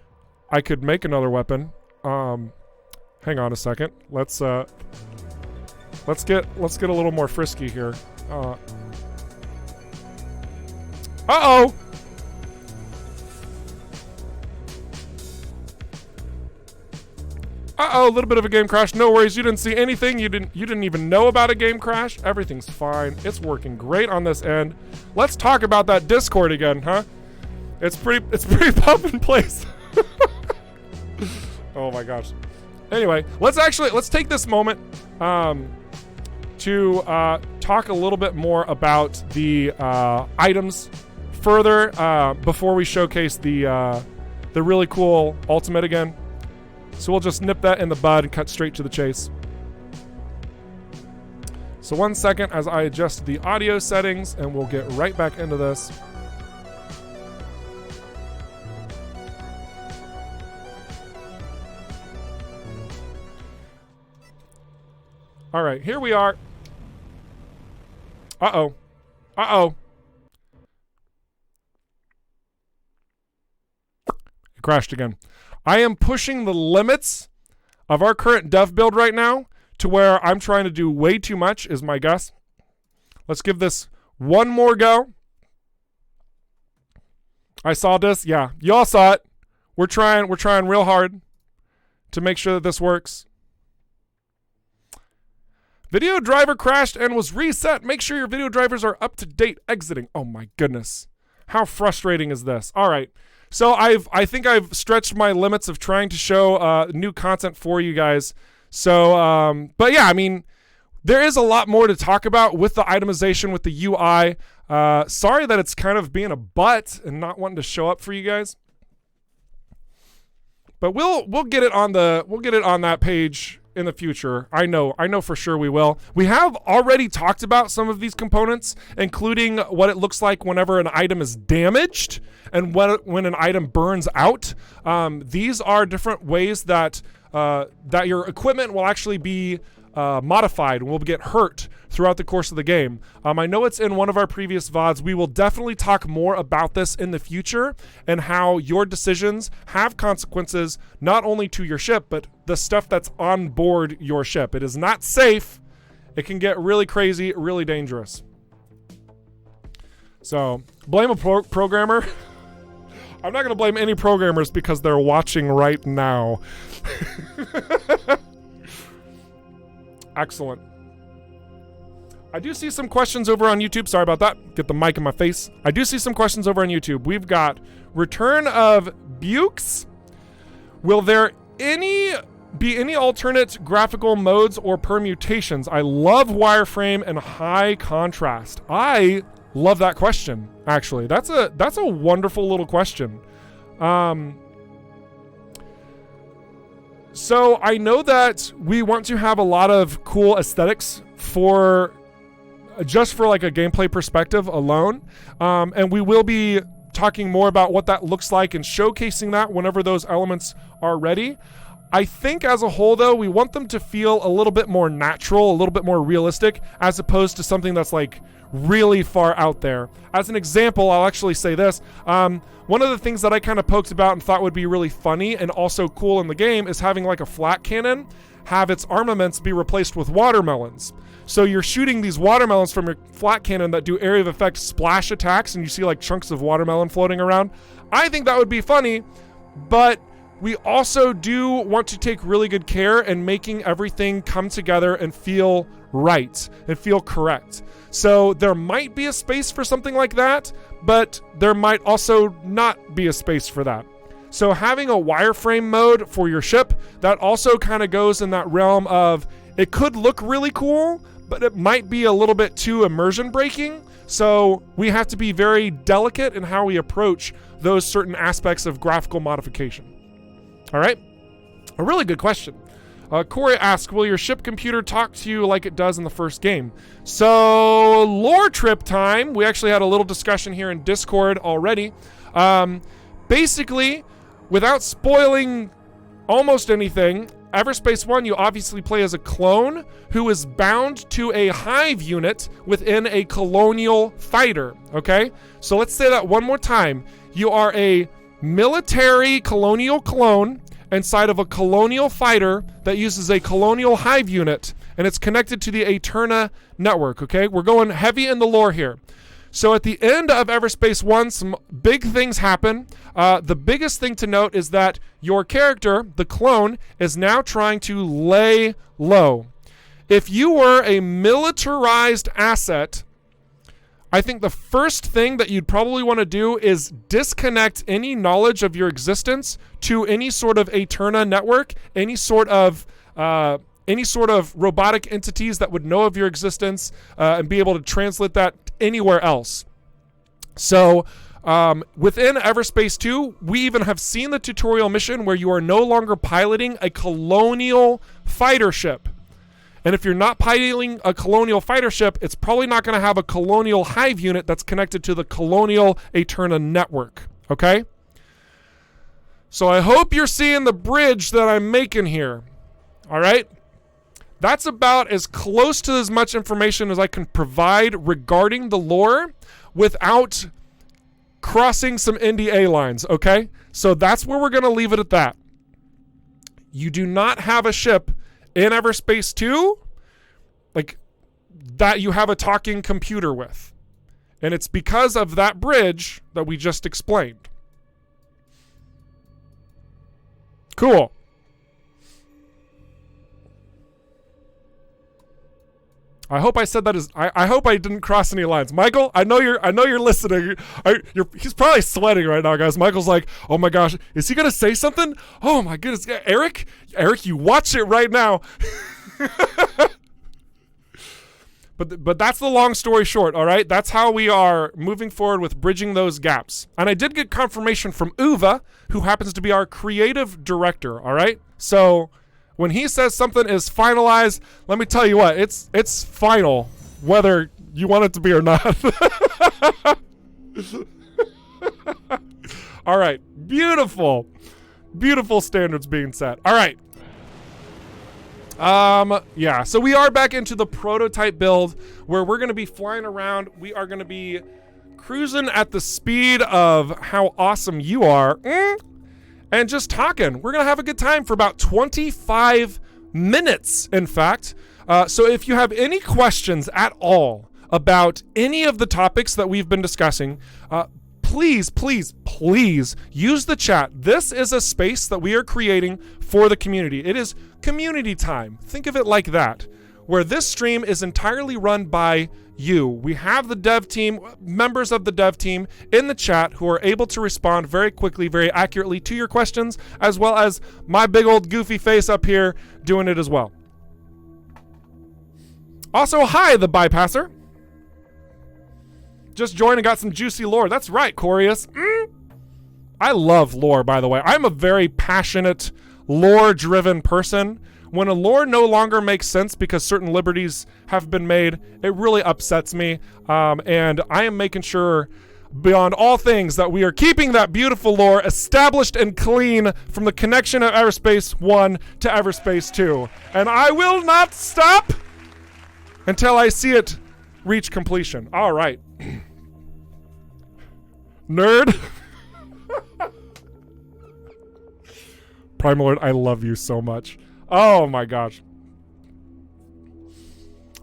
Speaker 1: make another weapon. Hang on a second. Let's get a little more frisky here. Uh-oh. Uh-oh, a little bit of a game crash. No worries, you didn't see anything. You didn't even know about a game crash. Everything's fine. It's working great on this end. Let's talk about that Discord again, huh? It's pretty pump in place. Oh my gosh. Anyway, let's take this moment to talk a little bit more about the items further before we showcase the really cool ultimate again. So we'll just nip that in the bud and cut straight to the chase. So 1 second as I adjust the audio settings and we'll get right back into this. All right, here we are. Uh-oh. Uh-oh. It crashed again. I am pushing the limits of our current dev build right now to where I'm trying to do way too much, is my guess. Let's give this one more go. I saw this. Yeah, y'all saw it. We're trying real hard to make sure that this works. Video driver crashed and was reset. Make sure your video drivers are up to date exiting. Oh my goodness. How frustrating is this? All right. So I think I've stretched my limits of trying to show new content for you guys. So, but yeah, I mean, there is a lot more to talk about with the itemization, with the UI. Sorry that it's kind of being a butt and not wanting to show up for you guys. But we'll get it on that page in the future. I know for sure we will. We have already talked about some of these components, including what it looks like whenever an item is damaged and when an item burns out. These are different ways that your equipment will actually be modified and will get hurt throughout the course of the game. I know it's in one of our previous VODs. We will definitely talk more about this in the future and how your decisions have consequences not only to your ship, but the stuff that's on board your ship. It is not safe. It can get really crazy, really dangerous. So, blame a programmer. I'm not going to blame any programmers because they're watching right now. Excellent. I do see some questions over on YouTube. Sorry about that. Get the mic in my face. I do see some questions over on YouTube. We've got Return of Bukes. Will there be any alternate graphical modes or permutations? I love wireframe and high contrast. I love that question, actually. That's a wonderful little question. So I know that we want to have a lot of cool aesthetics for just for like a gameplay perspective alone. And we will be talking more about what that looks like and showcasing that whenever those elements are ready. I think as a whole, though, we want them to feel a little bit more natural, a little bit more realistic, as opposed to something that's like really far out there. As an example, I'll actually say this. One of the things that I kind of poked about and thought would be really funny and also cool in the game is having like a flat cannon have its armaments be replaced with watermelons. So you're shooting these watermelons from your flat cannon that do area of effect splash attacks, and you see like chunks of watermelon floating around. I think that would be funny, but we also do want to take really good care in making everything come together and feel right and feel correct. So there might be a space for something like that, but there might also not be a space for that. So having a wireframe mode for your ship, that also kind of goes in that realm of it could look really cool, but it might be a little bit too immersion breaking. So we have to be very delicate in how we approach those certain aspects of graphical modification. All right, a really good question. Corey asks, will your ship computer talk to you like it does in the first game? So lore trip time. We actually had a little discussion here in Discord already. Basically, without spoiling almost anything, Everspace 1, you obviously play as a clone who is bound to a hive unit within a colonial fighter, okay? So let's say that one more time. You are a military colonial clone inside of a colonial fighter that uses a colonial hive unit, and it's connected to the Eterna network, okay? We're going heavy in the lore here. So at the end of Everspace 1, some big things happen. The biggest thing to note is that your character, the clone, is now trying to lay low. If you were a militarized asset, I think the first thing that you'd probably want to do is disconnect any knowledge of your existence to any sort of Eterna network, any sort of robotic entities that would know of your existence and be able to translate that anywhere else. So within Everspace 2, we even have seen the tutorial mission where you are no longer piloting a colonial fighter ship. And if you're not piloting a colonial fighter ship, it's probably not going to have a colonial hive unit that's connected to the colonial Eterna network, okay? So I hope you're seeing the bridge that I'm making here, all right? That's about as close to as much information as I can provide regarding the lore without crossing some NDA lines, okay? So that's where we're going to leave it at that. You do not have a ship in Everspace 2 like that you have a talking computer with. And it's because of that bridge that we just explained. Cool. I hope I said that as I hope I didn't cross any lines. Michael, I know you're listening. He's probably sweating right now, guys. Michael's like, "Oh my gosh, is he going to say something? Oh my goodness. Eric, you watch it right now." But that's the long story short, all right? That's how we are moving forward with bridging those gaps. And I did get confirmation from Uva, who happens to be our creative director, all right? So when he says something is finalized, let me tell you what, it's final, whether you want it to be or not. All right, beautiful. Beautiful standards being set. All right. Yeah, so we are back into the prototype build where we're going to be flying around. We are going to be cruising at the speed of how awesome you are. And just talking. We're going to have a good time for about 25 minutes, in fact. So if you have any questions at all about any of the topics that we've been discussing, please, please, please use the chat. This is a space that we are creating for the community. It is community time. Think of it like that, where this stream is entirely run by you. We have the dev team, members of the dev team in the chat who are able to respond very quickly, very accurately to your questions, as well as my big old goofy face up here doing it as well. Also, hi, the bypasser. Just joined and got some juicy lore. That's right, Corius. I love lore, by the way. I'm a very passionate, lore-driven person. When a lore no longer makes sense because certain liberties have been made, it really upsets me. And I am making sure, beyond all things, that we are keeping that beautiful lore established and clean from the connection of Everspace 1 to Everspace 2. And I will not stop until I see it reach completion. All right. Nerd. Primal Lord, I love you so much. Oh my gosh.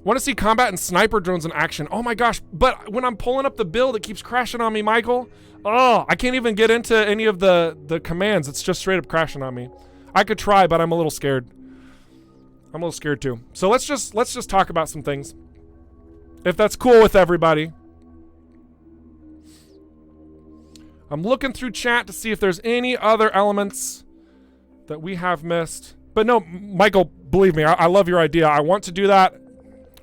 Speaker 1: Want to see combat and sniper drones in action. Oh my gosh. But when I'm pulling up the build, it keeps crashing on me, Michael. Oh, I can't even get into any of the commands. It's just straight up crashing on me. I could try, but I'm a little scared. I'm a little scared too. So let's just talk about some things, if that's cool with everybody. I'm looking through chat to see if there's any other elements that we have missed. But no, Michael, believe me, I love your idea. I want to do that.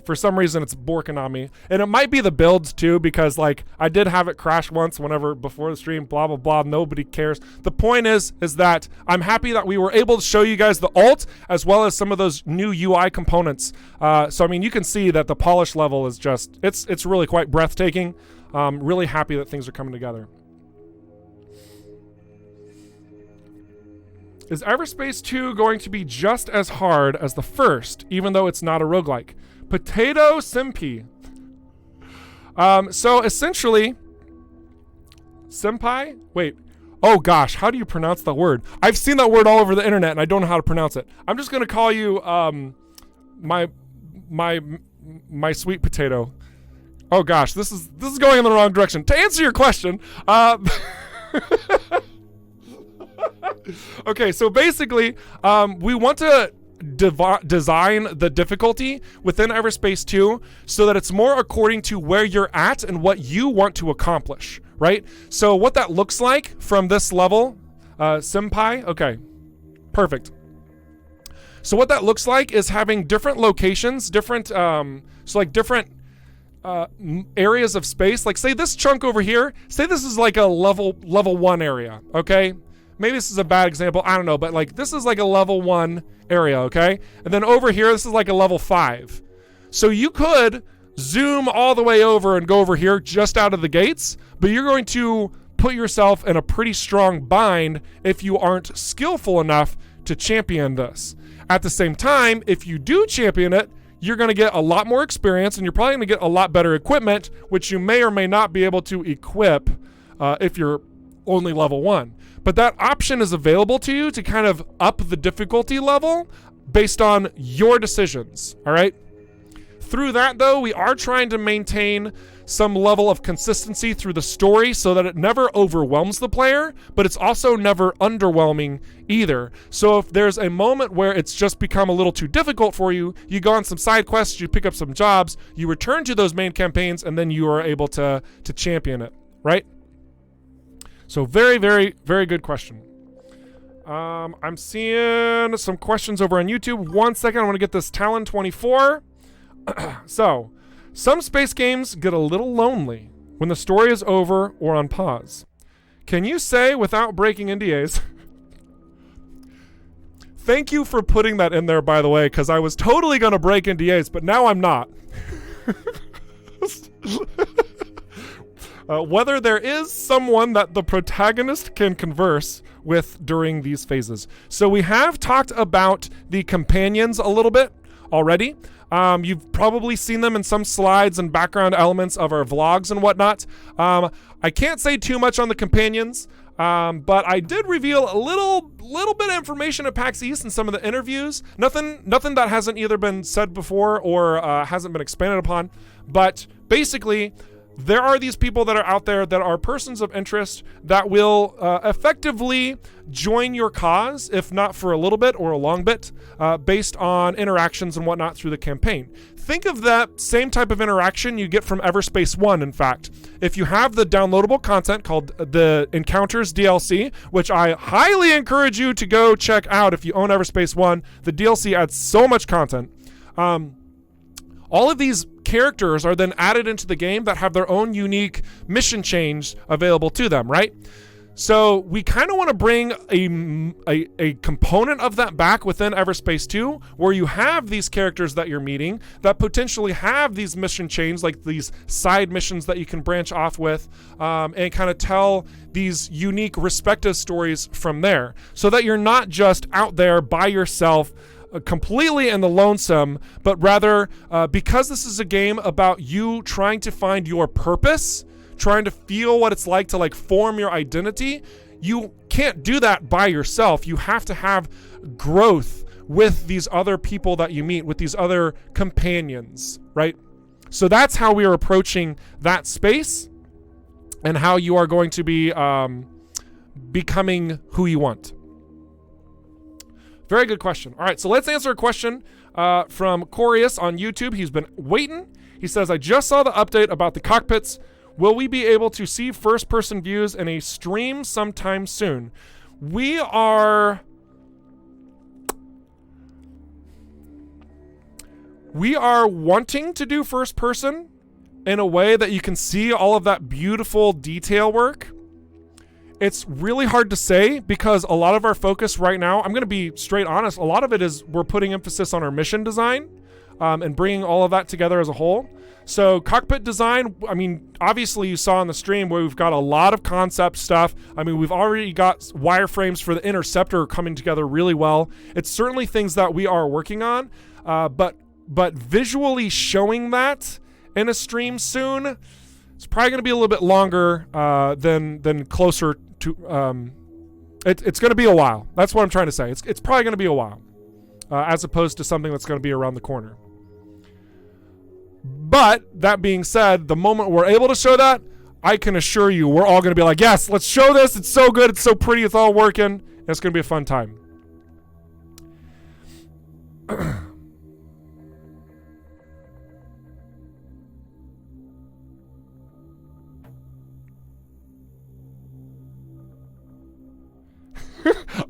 Speaker 1: For some reason, it's borking on me. And it might be the builds too, because like I did have it crash once whenever before the stream, blah, blah, blah. Nobody cares. The point is that I'm happy that we were able to show you guys the alt as well as some of those new UI components. So, I mean, you can see that the polish level is just, it's really quite breathtaking. Really happy that things are coming together. Is Everspace 2 going to be just as hard as the first, even though it's not a roguelike? Potato Simpi. So essentially, Senpai? Wait. Oh gosh, how do you pronounce the word? I've seen that word all over the internet and I don't know how to pronounce it. I'm just gonna call you my sweet potato. Oh gosh, this is going in the wrong direction. To answer your question, okay, so basically, we want to design the difficulty within Everspace 2 so that it's more according to where you're at and what you want to accomplish, right? So what that looks like from this level, Senpai, okay, perfect. So what that looks like is having different locations, different, different areas of space. Like say this chunk over here, say this is like a level 1 area, okay? Maybe this is a bad example, I don't know, but like this is like a level 1 area, okay? And then over here, this is like a level 5. So you could zoom all the way over and go over here just out of the gates, but you're going to put yourself in a pretty strong bind if you aren't skillful enough to champion this. At the same time, if you do champion it, you're going to get a lot more experience and you're probably going to get a lot better equipment, which you may or may not be able to equip if you're only level 1. But that option is available to you to kind of up the difficulty level based on your decisions, all right? Through that, though, we are trying to maintain some level of consistency through the story so that it never overwhelms the player, but it's also never underwhelming either. So if there's a moment where it's just become a little too difficult for you, you go on some side quests, you pick up some jobs, you return to those main campaigns, and then you are able to champion it, right? So very, very, very good question. I'm seeing some questions over on YouTube. 1 second, I want to get this Talon 24. So, some space games get a little lonely when the story is over or on pause. Can you say without breaking NDAs? Thank you for putting that in there, by the way, because I was totally going to break NDAs, but now I'm not. Whether there is someone that the protagonist can converse with during these phases. So we have talked about the companions a little bit already. You've probably seen them in some slides and background elements of our vlogs and whatnot. I can't say too much on the companions, but I did reveal a little bit of information at PAX East in some of the interviews. Nothing that hasn't either been said before or hasn't been expanded upon. But basically, there are these people that are out there that are persons of interest that will effectively join your cause, if not for a little bit or a long bit, based on interactions and whatnot through the campaign. Think of that same type of interaction you get from Everspace 1, in fact. If you have the downloadable content called the Encounters DLC, which I highly encourage you to go check out if you own Everspace 1, the DLC adds so much content. All of these characters are then added into the game that have their own unique mission chains available to them, right? So we kind of want to bring a component of that back within Everspace 2, where you have these characters that you're meeting that potentially have these mission chains, like these side missions that you can branch off with, and kind of tell these unique respective stories from there, so that you're not just out there by yourself, completely in the lonesome, but rather because this is a game about you trying to find your purpose, trying to feel what it's like to like form your identity. You can't do that by yourself. You have to have growth with these other people that you meet, with these other companions, right? So that's how we are approaching that space and how you are going to be becoming who you want. Very good question. All right, so let's answer a question from Corius on YouTube. He's been waiting. He says, I just saw the update about the cockpits. Will we be able to see first-person views in a stream sometime soon? We are wanting to do first-person in a way that you can see all of that beautiful detail work. It's really hard to say because a lot of our focus right now, I'm going to be straight honest, a lot of it is we're putting emphasis on our mission design and bringing all of that together as a whole. So cockpit design, I mean, obviously you saw on the stream where we've got a lot of concept stuff. I mean, we've already got wireframes for the Interceptor coming together really well. It's certainly things that we are working on, but visually showing that in a stream soon, it's probably going to be a little bit longer than closer to. It's going to be a while. That's what I'm trying to say. It's probably going to be a while, as opposed to something that's going to be around the corner. But that being said, the moment we're able to show that, I can assure you, we're all going to be like, yes, let's show this. It's so good. It's so pretty. It's all working. And it's going to be a fun time.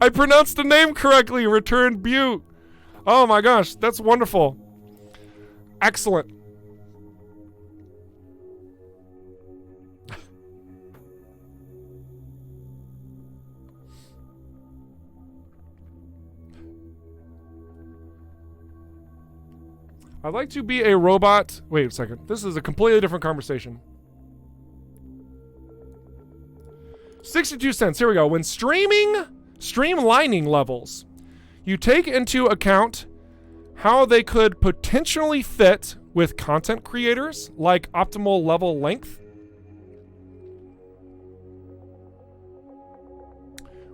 Speaker 1: I pronounced the name correctly. Return Butte. Oh my gosh, that's wonderful. Excellent. I'd like to be a robot. Wait a second. This is a completely different conversation. 62 cents. Here we go. When streamlining levels, you take into account how they could potentially fit with content creators, like optimal level length.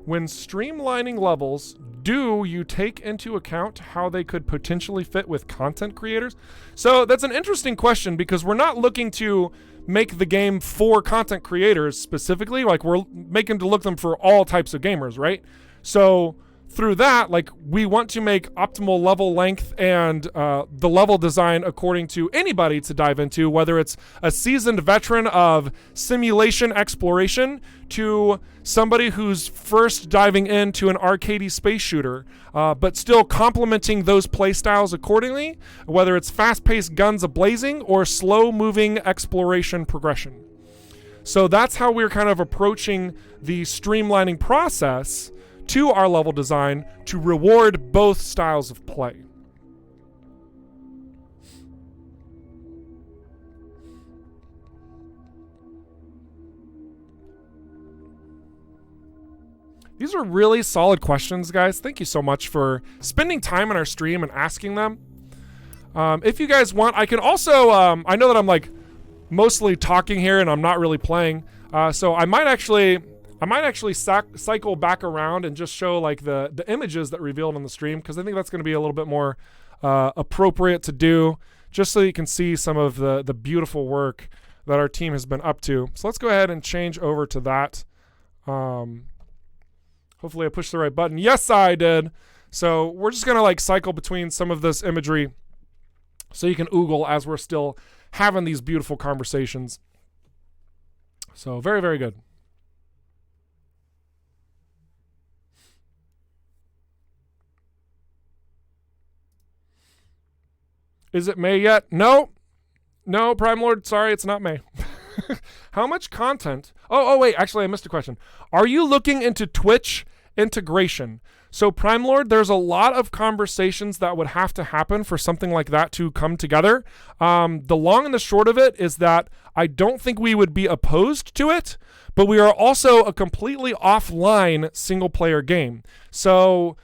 Speaker 1: When streamlining levels, do you take into account how they could potentially fit with content creators? So that's an interesting question because we're not looking to make the game for content creators specifically. Like, we're making to look them for all types of gamers, right? So through that, like, we want to make optimal level length and the level design according to anybody to dive into, whether it's a seasoned veteran of simulation exploration to somebody who's first diving into an arcadey space shooter, but still complementing those play styles accordingly, whether it's fast-paced guns a-blazing or slow-moving exploration progression. So that's how we're kind of approaching the streamlining process to our level design to reward both styles of play. These are really solid questions, guys. Thank you so much for spending time in our stream and asking them. If you guys want, I can also, I know that I'm like mostly talking here and I'm not really playing. So I might actually cycle back around and just show like the images that revealed on the stream, because I think that's going to be a little bit more appropriate to do, just so you can see some of the beautiful work that our team has been up to. So let's go ahead and change over to that. Hopefully I pushed the right button. Yes, I did. So we're just going to like cycle between some of this imagery so you can oogle as we're still having these beautiful conversations. So very, very good. Is it May yet? No, Prime Lord. Sorry, it's not May. How much content? Oh, wait. Actually, I missed a question. Are you looking into Twitch integration? So, Prime Lord, there's a lot of conversations that would have to happen for something like that to come together. The long and the short of it is that I don't think we would be opposed to it, but we are also a completely offline single-player game. So,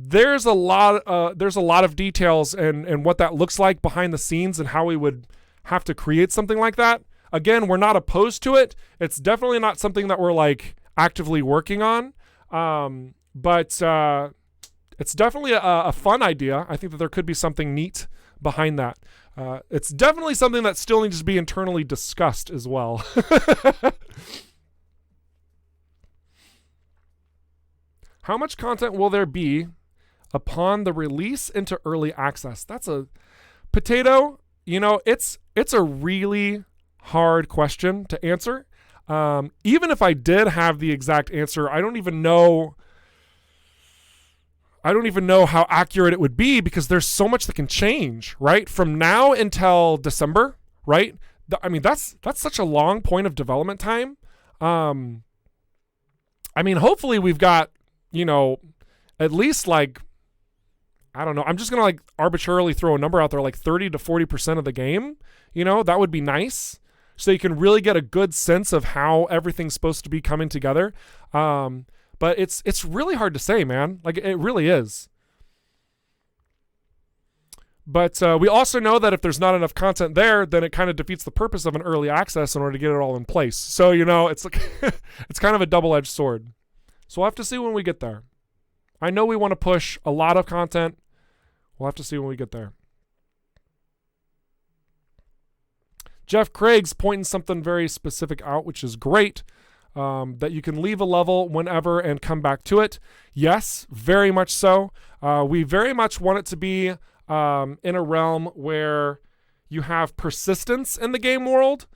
Speaker 1: there's a lot of details and what that looks like behind the scenes and how we would have to create something like that. Again, we're not opposed to it. It's definitely not something that we're like actively working on. But it's definitely a fun idea. I think that there could be something neat behind that. It's definitely something that still needs to be internally discussed as well. How much content will there be upon the release into early access? That's a potato. You know, it's a really hard question to answer. Even if I did have the exact answer, I don't even know how accurate it would be because there's so much that can change, right? From now until December, right? I mean, that's such a long point of development time. I mean, hopefully we've got, you know, at least like, I don't know. I'm just going to like arbitrarily throw a number out there, like 30 to 40% of the game. You know, that would be nice. So you can really get a good sense of how everything's supposed to be coming together. But it's really hard to say, man. Like, it really is. But we also know that if there's not enough content there, then it kind of defeats the purpose of an early access in order to get it all in place. So, you know, it's like it's kind of a double-edged sword. So we'll have to see when we get there. I know we want to push a lot of content. We'll have to see when we get there. Jeff Craig's pointing something very specific out, which is great. That you can leave a level whenever and come back to it. Yes, very much so. We very much want it to be in a realm where you have persistence in the game world.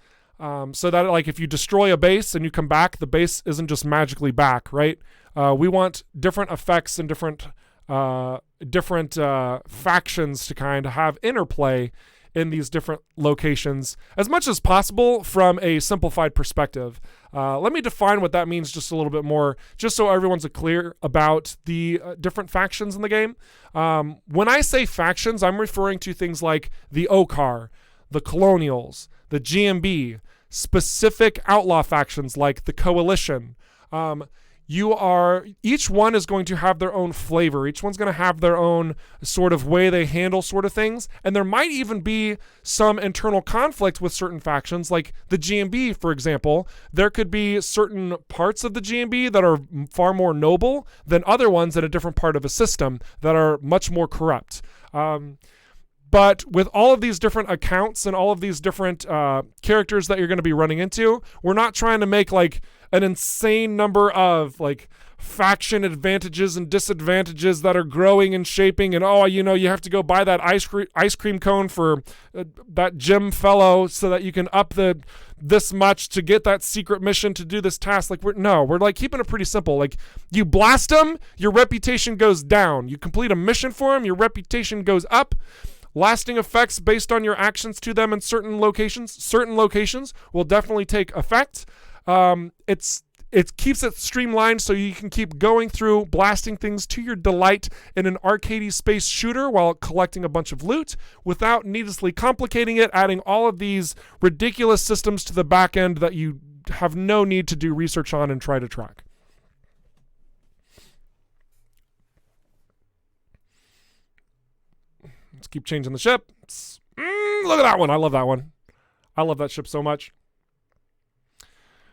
Speaker 1: So that like if you destroy a base and you come back, the base isn't just magically back, right? We want different effects and different factions to kind of have interplay in these different locations as much as possible from a simplified perspective. Let me define what that means just a little bit more, just so everyone's clear about the different factions in the game. When I say factions, I'm referring to things like the Okar, the Colonials, the GMB, specific outlaw factions like the Coalition. Each one is going to have their own flavor. Each one's going to have their own sort of way they handle sort of things. And there might even be some internal conflict with certain factions, like the GMB, for example. There could be certain parts of the GMB that are far more noble than other ones in a different part of a system that are much more corrupt. But with all of these different accounts and all of these different characters that you're going to be running into, we're not trying to make like an insane number of like faction advantages and disadvantages that are growing and shaping. And you have to go buy that ice cream cone for that gym fellow so that you can up this much to get that secret mission to do this task. Like we're like keeping it pretty simple. Like you blast them, your reputation goes down. You complete a mission for them, your reputation goes up. Lasting effects based on your actions to them in certain locations will definitely take effect. It keeps it streamlined so you can keep going through blasting things to your delight in an arcadey space shooter while collecting a bunch of loot without needlessly complicating it, adding all of these ridiculous systems to the back end that you have no need to do research on and try to track. Let's keep changing the ship. Look at that one. I love that one. I love that ship so much.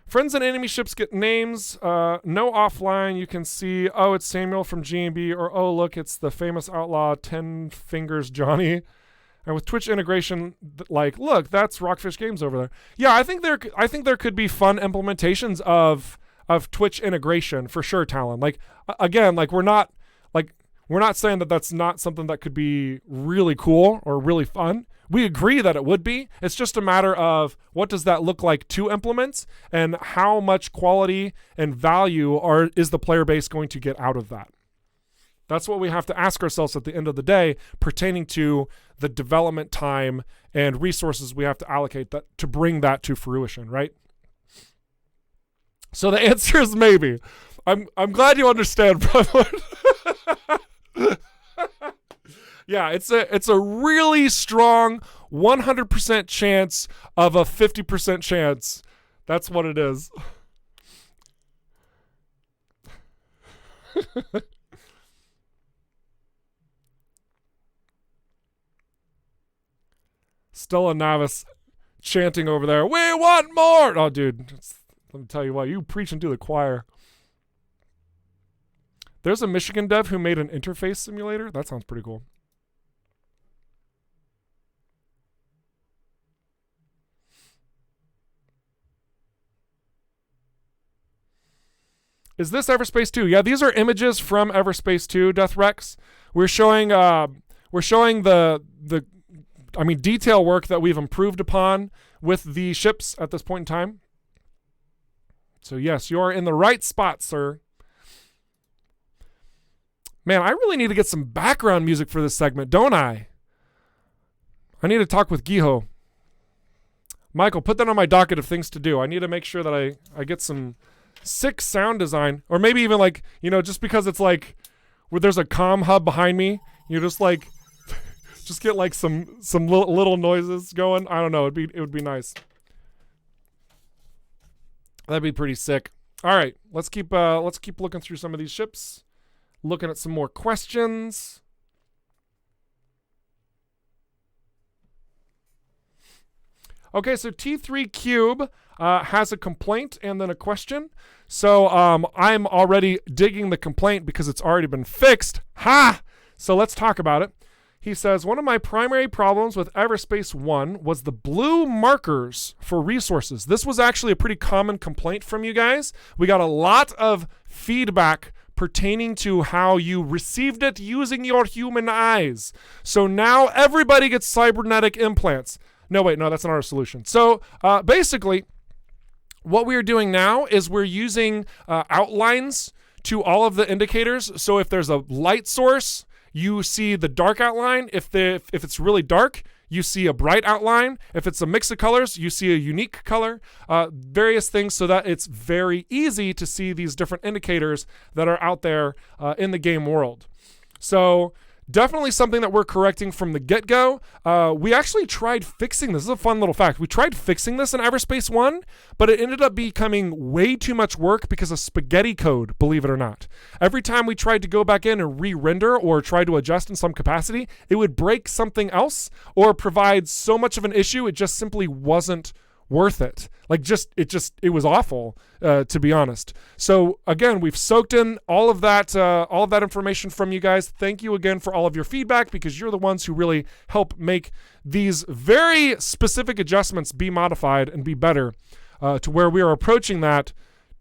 Speaker 1: Friends and enemy ships get names. No offline. You can see, oh, it's Samuel from GMB, or oh, look, it's the famous outlaw 10 Fingers Johnny. And with Twitch integration, like, look, that's Rockfish Games over there. Yeah, I think there could be fun implementations of Twitch integration for sure, Talon. Like, again, like we're not saying that that's not something that could be really cool or really fun. We agree that it would be. It's just a matter of what does that look like to implement and how much quality and value is the player base going to get out of that. That's what we have to ask ourselves at the end of the day, pertaining to the development time and resources we have to allocate that to bring that to fruition, right? So the answer is maybe. I'm glad you understand, brother. Yeah, it's a really strong 100% chance of a 50% chance. That's what it is. Stella Navis chanting over there, "We want more!" Oh, dude, let me tell you what, you preaching to the choir. There's a Michigan dev who made an interface simulator. That sounds pretty cool. Is this Everspace 2? Yeah, these are images from Everspace 2, Death Rex. We're showing the detail work that we've improved upon with the ships at this point in time. So yes, you are in the right spot, sir. Man, I really need to get some background music for this segment, don't I? I need to talk with Giho. Michael, put that on my docket of things to do. I need to make sure that I get some sick sound design, or maybe even like, just because it's like where there's a comm hub behind me, just like just get like some little noises going. I don't know. It would be nice. That'd be pretty sick. All right, let's keep looking through some of these ships, looking at some more questions. Okay, so T3 Cube has a complaint and then a question. So I'm already digging the complaint because it's already been fixed. Ha! So let's talk about it. He says, one of my primary problems with Everspace 1 was the blue markers for resources. This was actually a pretty common complaint from you guys. We got a lot of feedback pertaining to how you received it using your human eyes. So now everybody gets cybernetic implants. No, wait, no, that's not our solution. So basically, what we're doing now is we're using outlines to all of the indicators. So if there's a light source, you see the dark outline. If it's really dark, you see a bright outline. If it's a mix of colors, you see a unique color. Various things so that it's very easy to see these different indicators that are out there in the game world. So definitely something that we're correcting from the get-go. We actually tried fixing this. This is a fun little fact. We tried fixing this in Everspace 1, but it ended up becoming way too much work because of spaghetti code, believe it or not. Every time we tried to go back in and re-render or try to adjust in some capacity, it would break something else or provide so much of an issue, it just simply wasn't worth it. It was awful, to be honest. So again, we've soaked in all of that information from you guys. Thank you again for all of your feedback, because you're the ones who really help make these very specific adjustments be modified and be better, to where we are approaching that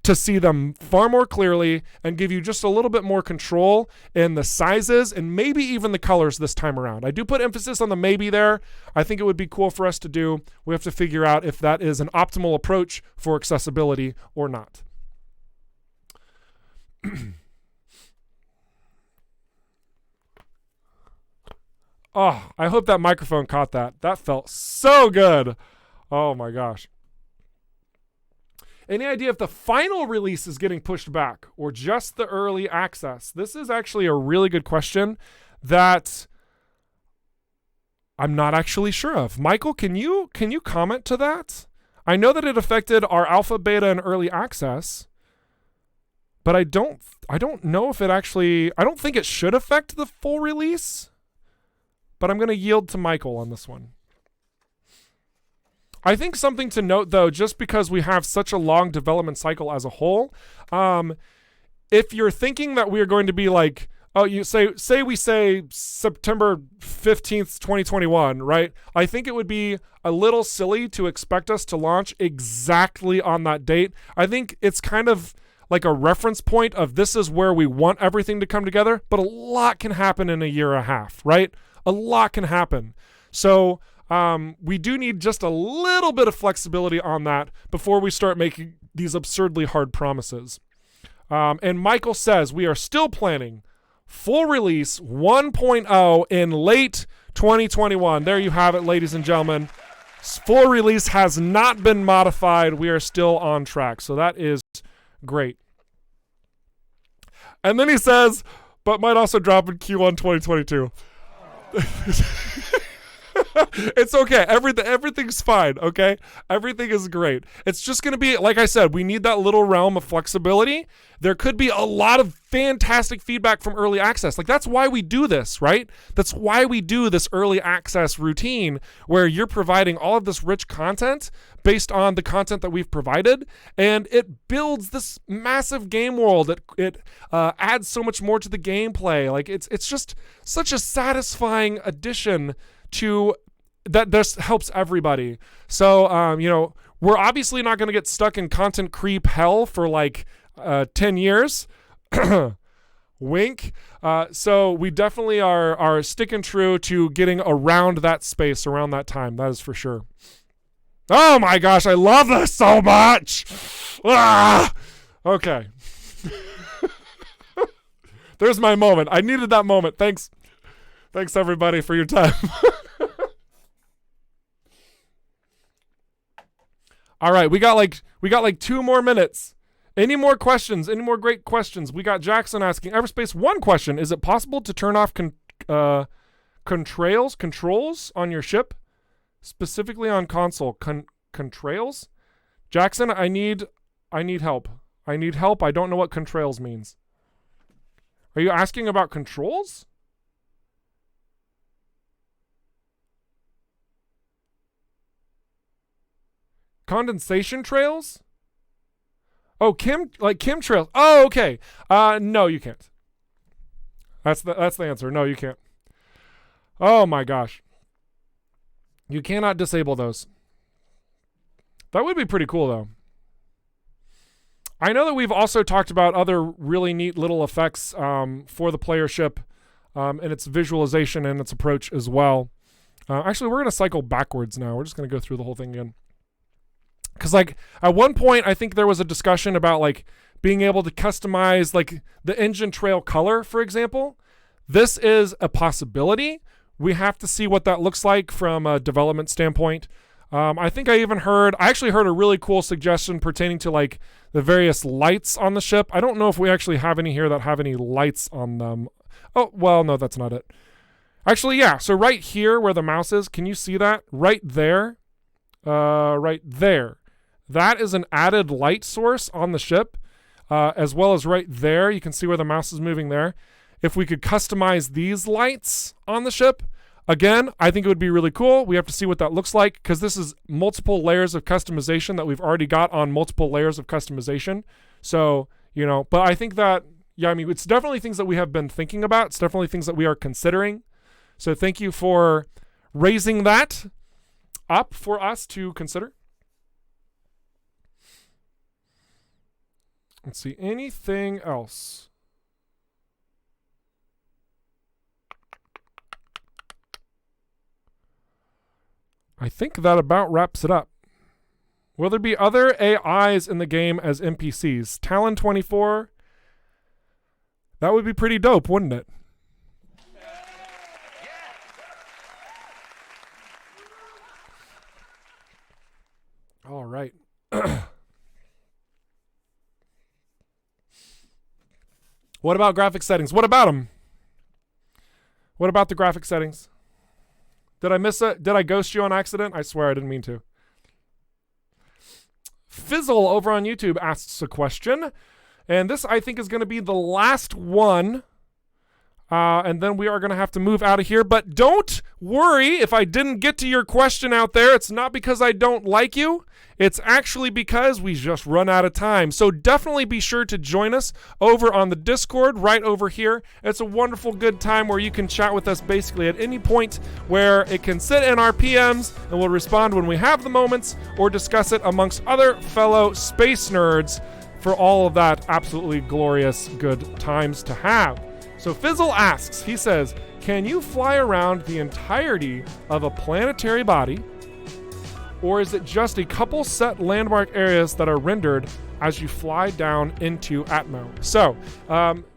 Speaker 1: to see them far more clearly and give you just a little bit more control in the sizes and maybe even the colors this time around. I do put emphasis on the maybe there. I think it would be cool for us to do. We have to figure out if that is an optimal approach for accessibility or not. Oh, I hope that microphone caught that. That felt so good. Oh my gosh. Any idea if the final release is getting pushed back or just the early access? This is actually a really good question that I'm not actually sure of. Michael, can you comment to that? I know that it affected our alpha, beta, and early access, but I don't know if it actually, I don't think it should affect the full release, but I'm going to yield to Michael on this one. I think something to note, though, just because we have such a long development cycle as a whole, if you're thinking that we are going to be like Oh, you say we say September 15th, 2021, right? I think it would be a little silly to expect us to launch exactly on that date. I think it's kind of like a reference point of this is where we want everything to come together, but a lot can happen in a year and a half, right? A lot can happen. So we do need just a little bit of flexibility on that before we start making these absurdly hard promises. And Michael says we are still planning full release 1.0 in late 2021. There you have it, ladies and gentlemen. Full release has not been modified. We are still on track. So that is great. And then he says, but might also drop in Q1 2022. It's okay. Everything's fine, okay? Everything is great. It's just going to be, like I said, we need that little realm of flexibility. There could be a lot of fantastic feedback from early access. Like, that's why we do this, right? That's why we do this early access routine where you're providing all of this rich content based on the content that we've provided, and it builds this massive game world. It adds so much more to the gameplay. Like, it's just such a satisfying addition to that. This helps everybody. So we're obviously not going to get stuck in content creep hell for like 10 years. Wink. So we definitely are sticking true to getting around that space around that time. That is for sure. Oh my gosh, I love this so much. Okay. There's my moment. I needed that moment. Thanks everybody for your time. All right, we got like 2 more minutes. Any more questions? Any more great questions? We got Jackson asking Everspace 1 question. Is it possible to turn off controls on your ship, specifically on console? Contrails? Jackson, I need help. I need help. I don't know what contrails means. Are you asking about controls? Condensation trails? Oh, chemtrails. Oh, okay. No, you can't. That's the answer. No, you can't. Oh my gosh. You cannot disable those. That would be pretty cool though. I know that we've also talked about other really neat little effects for the player ship and its visualization and its approach as well. Actually, we're going to cycle backwards now. We're just going to go through the whole thing again. Because like at one point, I think there was a discussion about like being able to customize like the engine trail color, for example. This is a possibility. We have to see what that looks like from a development standpoint. I think I actually heard a really cool suggestion pertaining to like the various lights on the ship. I don't know if we actually have any here that have any lights on them. Oh, well, no, that's not it. Actually, yeah. So right here where the mouse is, can you see that? Right there. Right there. That is an added light source on the ship, as well as right there. You can see where the mouse is moving there. If we could customize these lights on the ship, again, I think it would be really cool. We have to see what that looks like because this is multiple layers of customization that we've already got on multiple layers of customization. So, but I think that, yeah, I mean, it's definitely things that we have been thinking about. It's definitely things that we are considering. So thank you for raising that up for us to consider. Let's see, anything else? I think that about wraps it up. Will there be other AIs in the game as NPCs? Talon 24? That would be pretty dope, wouldn't it? All right. What about graphic settings? What about them? What about the graphic settings? Did I miss it? Did I ghost you on accident? I swear I didn't mean to. Fizzle over on YouTube asks a question. And this, I think, is going to be the last one And then we are going to have to move out of here. But don't worry if I didn't get to your question out there. It's not because I don't like you. It's actually because we just run out of time. So definitely be sure to join us over on the Discord right over here. It's a wonderful, good time where you can chat with us basically at any point where it can sit in our PMs and we'll respond when we have the moments or discuss it amongst other fellow space nerds for all of that absolutely glorious good times to have. So Fizzle asks, he says, can you fly around the entirety of a planetary body, or is it just a couple set landmark areas that are rendered as you fly down into Atmo? So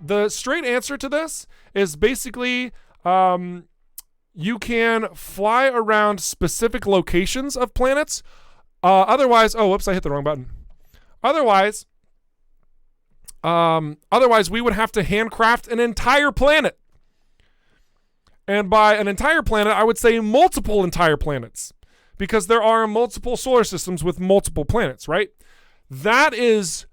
Speaker 1: the straight answer to this is basically you can fly around specific locations of planets. Otherwise, oh, whoops, I hit the wrong button. Otherwise, we would have to handcraft an entire planet. And by an entire planet, I would say multiple entire planets, because there are multiple solar systems with multiple planets, right? That is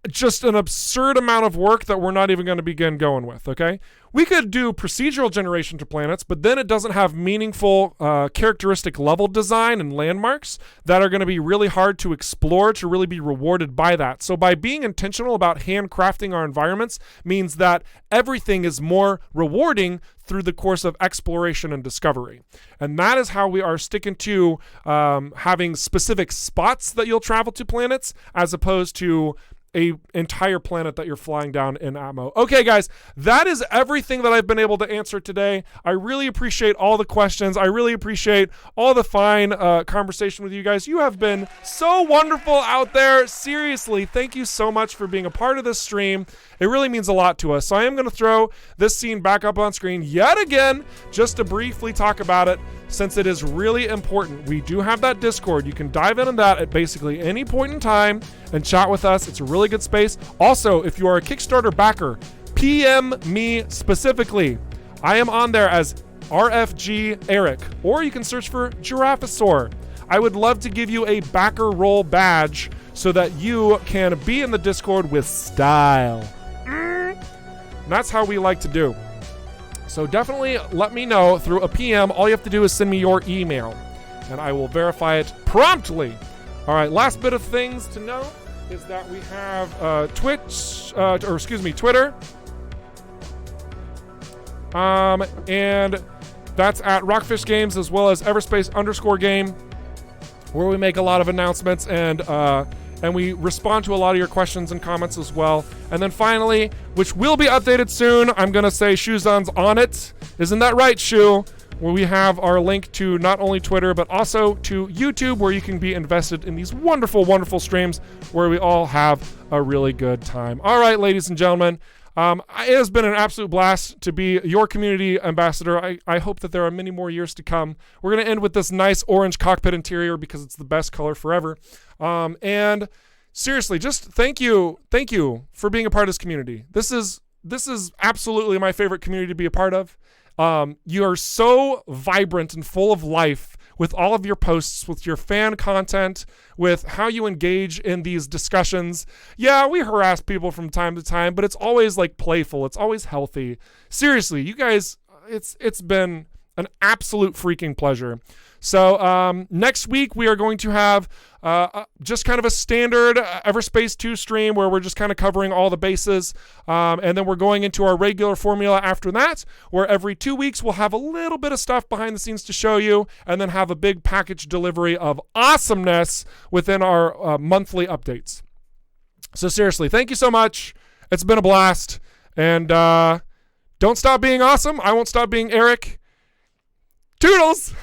Speaker 1: just an absurd amount of work that we're not even going to begin going with, okay? We could do procedural generation to planets, but then it doesn't have meaningful characteristic level design and landmarks that are going to be really hard to explore to really be rewarded by that. So by being intentional about handcrafting our environments means that everything is more rewarding through the course of exploration and discovery. And that is how we are sticking to having specific spots that you'll travel to planets as opposed to a entire planet that you're flying down in Atmo. Okay, guys, that is everything that I've been able to answer today. I really appreciate all the questions. I really appreciate all the fine conversation with you guys. You have been so wonderful out there. Seriously, thank you so much for being a part of this stream. It really means a lot to us. So I am going to throw this scene back up on screen yet again, just to briefly talk about it, since it is really important. We do have that Discord. You can dive in on that at basically any point in time and chat with us. It's a really good space. Also, if you are a Kickstarter backer, PM me specifically. I am on there as RFG Eric, or you can search for Giraffosaur. I would love to give you a backer role badge so that you can be in the Discord with style. And that's how we like to do. So definitely let me know through a PM. All you have to do is send me your email, and I will verify it promptly. All right, last bit of things to know is that we have Twitter. And that's at Rockfish Games, as well as Everspace_game, where we make a lot of announcements and we respond to a lot of your questions and comments as well. And then finally, which will be updated soon, I'm going to say Shuzan's on it. Isn't that right, Shu? Where we have our link to not only Twitter, but also to YouTube, where you can be invested in these wonderful, wonderful streams where we all have a really good time. All right, ladies and gentlemen, it has been an absolute blast to be your community ambassador. I hope that there are many more years to come. We're going to end with this nice orange cockpit interior because it's the best color forever. And seriously, just thank you for being a part of this community. This is absolutely my favorite community to be a part of. You are so vibrant and full of life with all of your posts, with your fan content, with how you engage in these discussions. Yeah, we harass people from time to time, but it's always like playful. It's always healthy. Seriously, you guys, it's been an absolute freaking pleasure. So next week we are going to have just kind of a standard Everspace 2 stream where we're just kind of covering all the bases. And then we're going into our regular formula after that, where every 2 weeks we'll have a little bit of stuff behind the scenes to show you, and then have a big package delivery of awesomeness within our monthly updates. So seriously, thank you so much. It's been a blast. And don't stop being awesome. I won't stop being Eric. Toodles!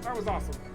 Speaker 1: That was awesome.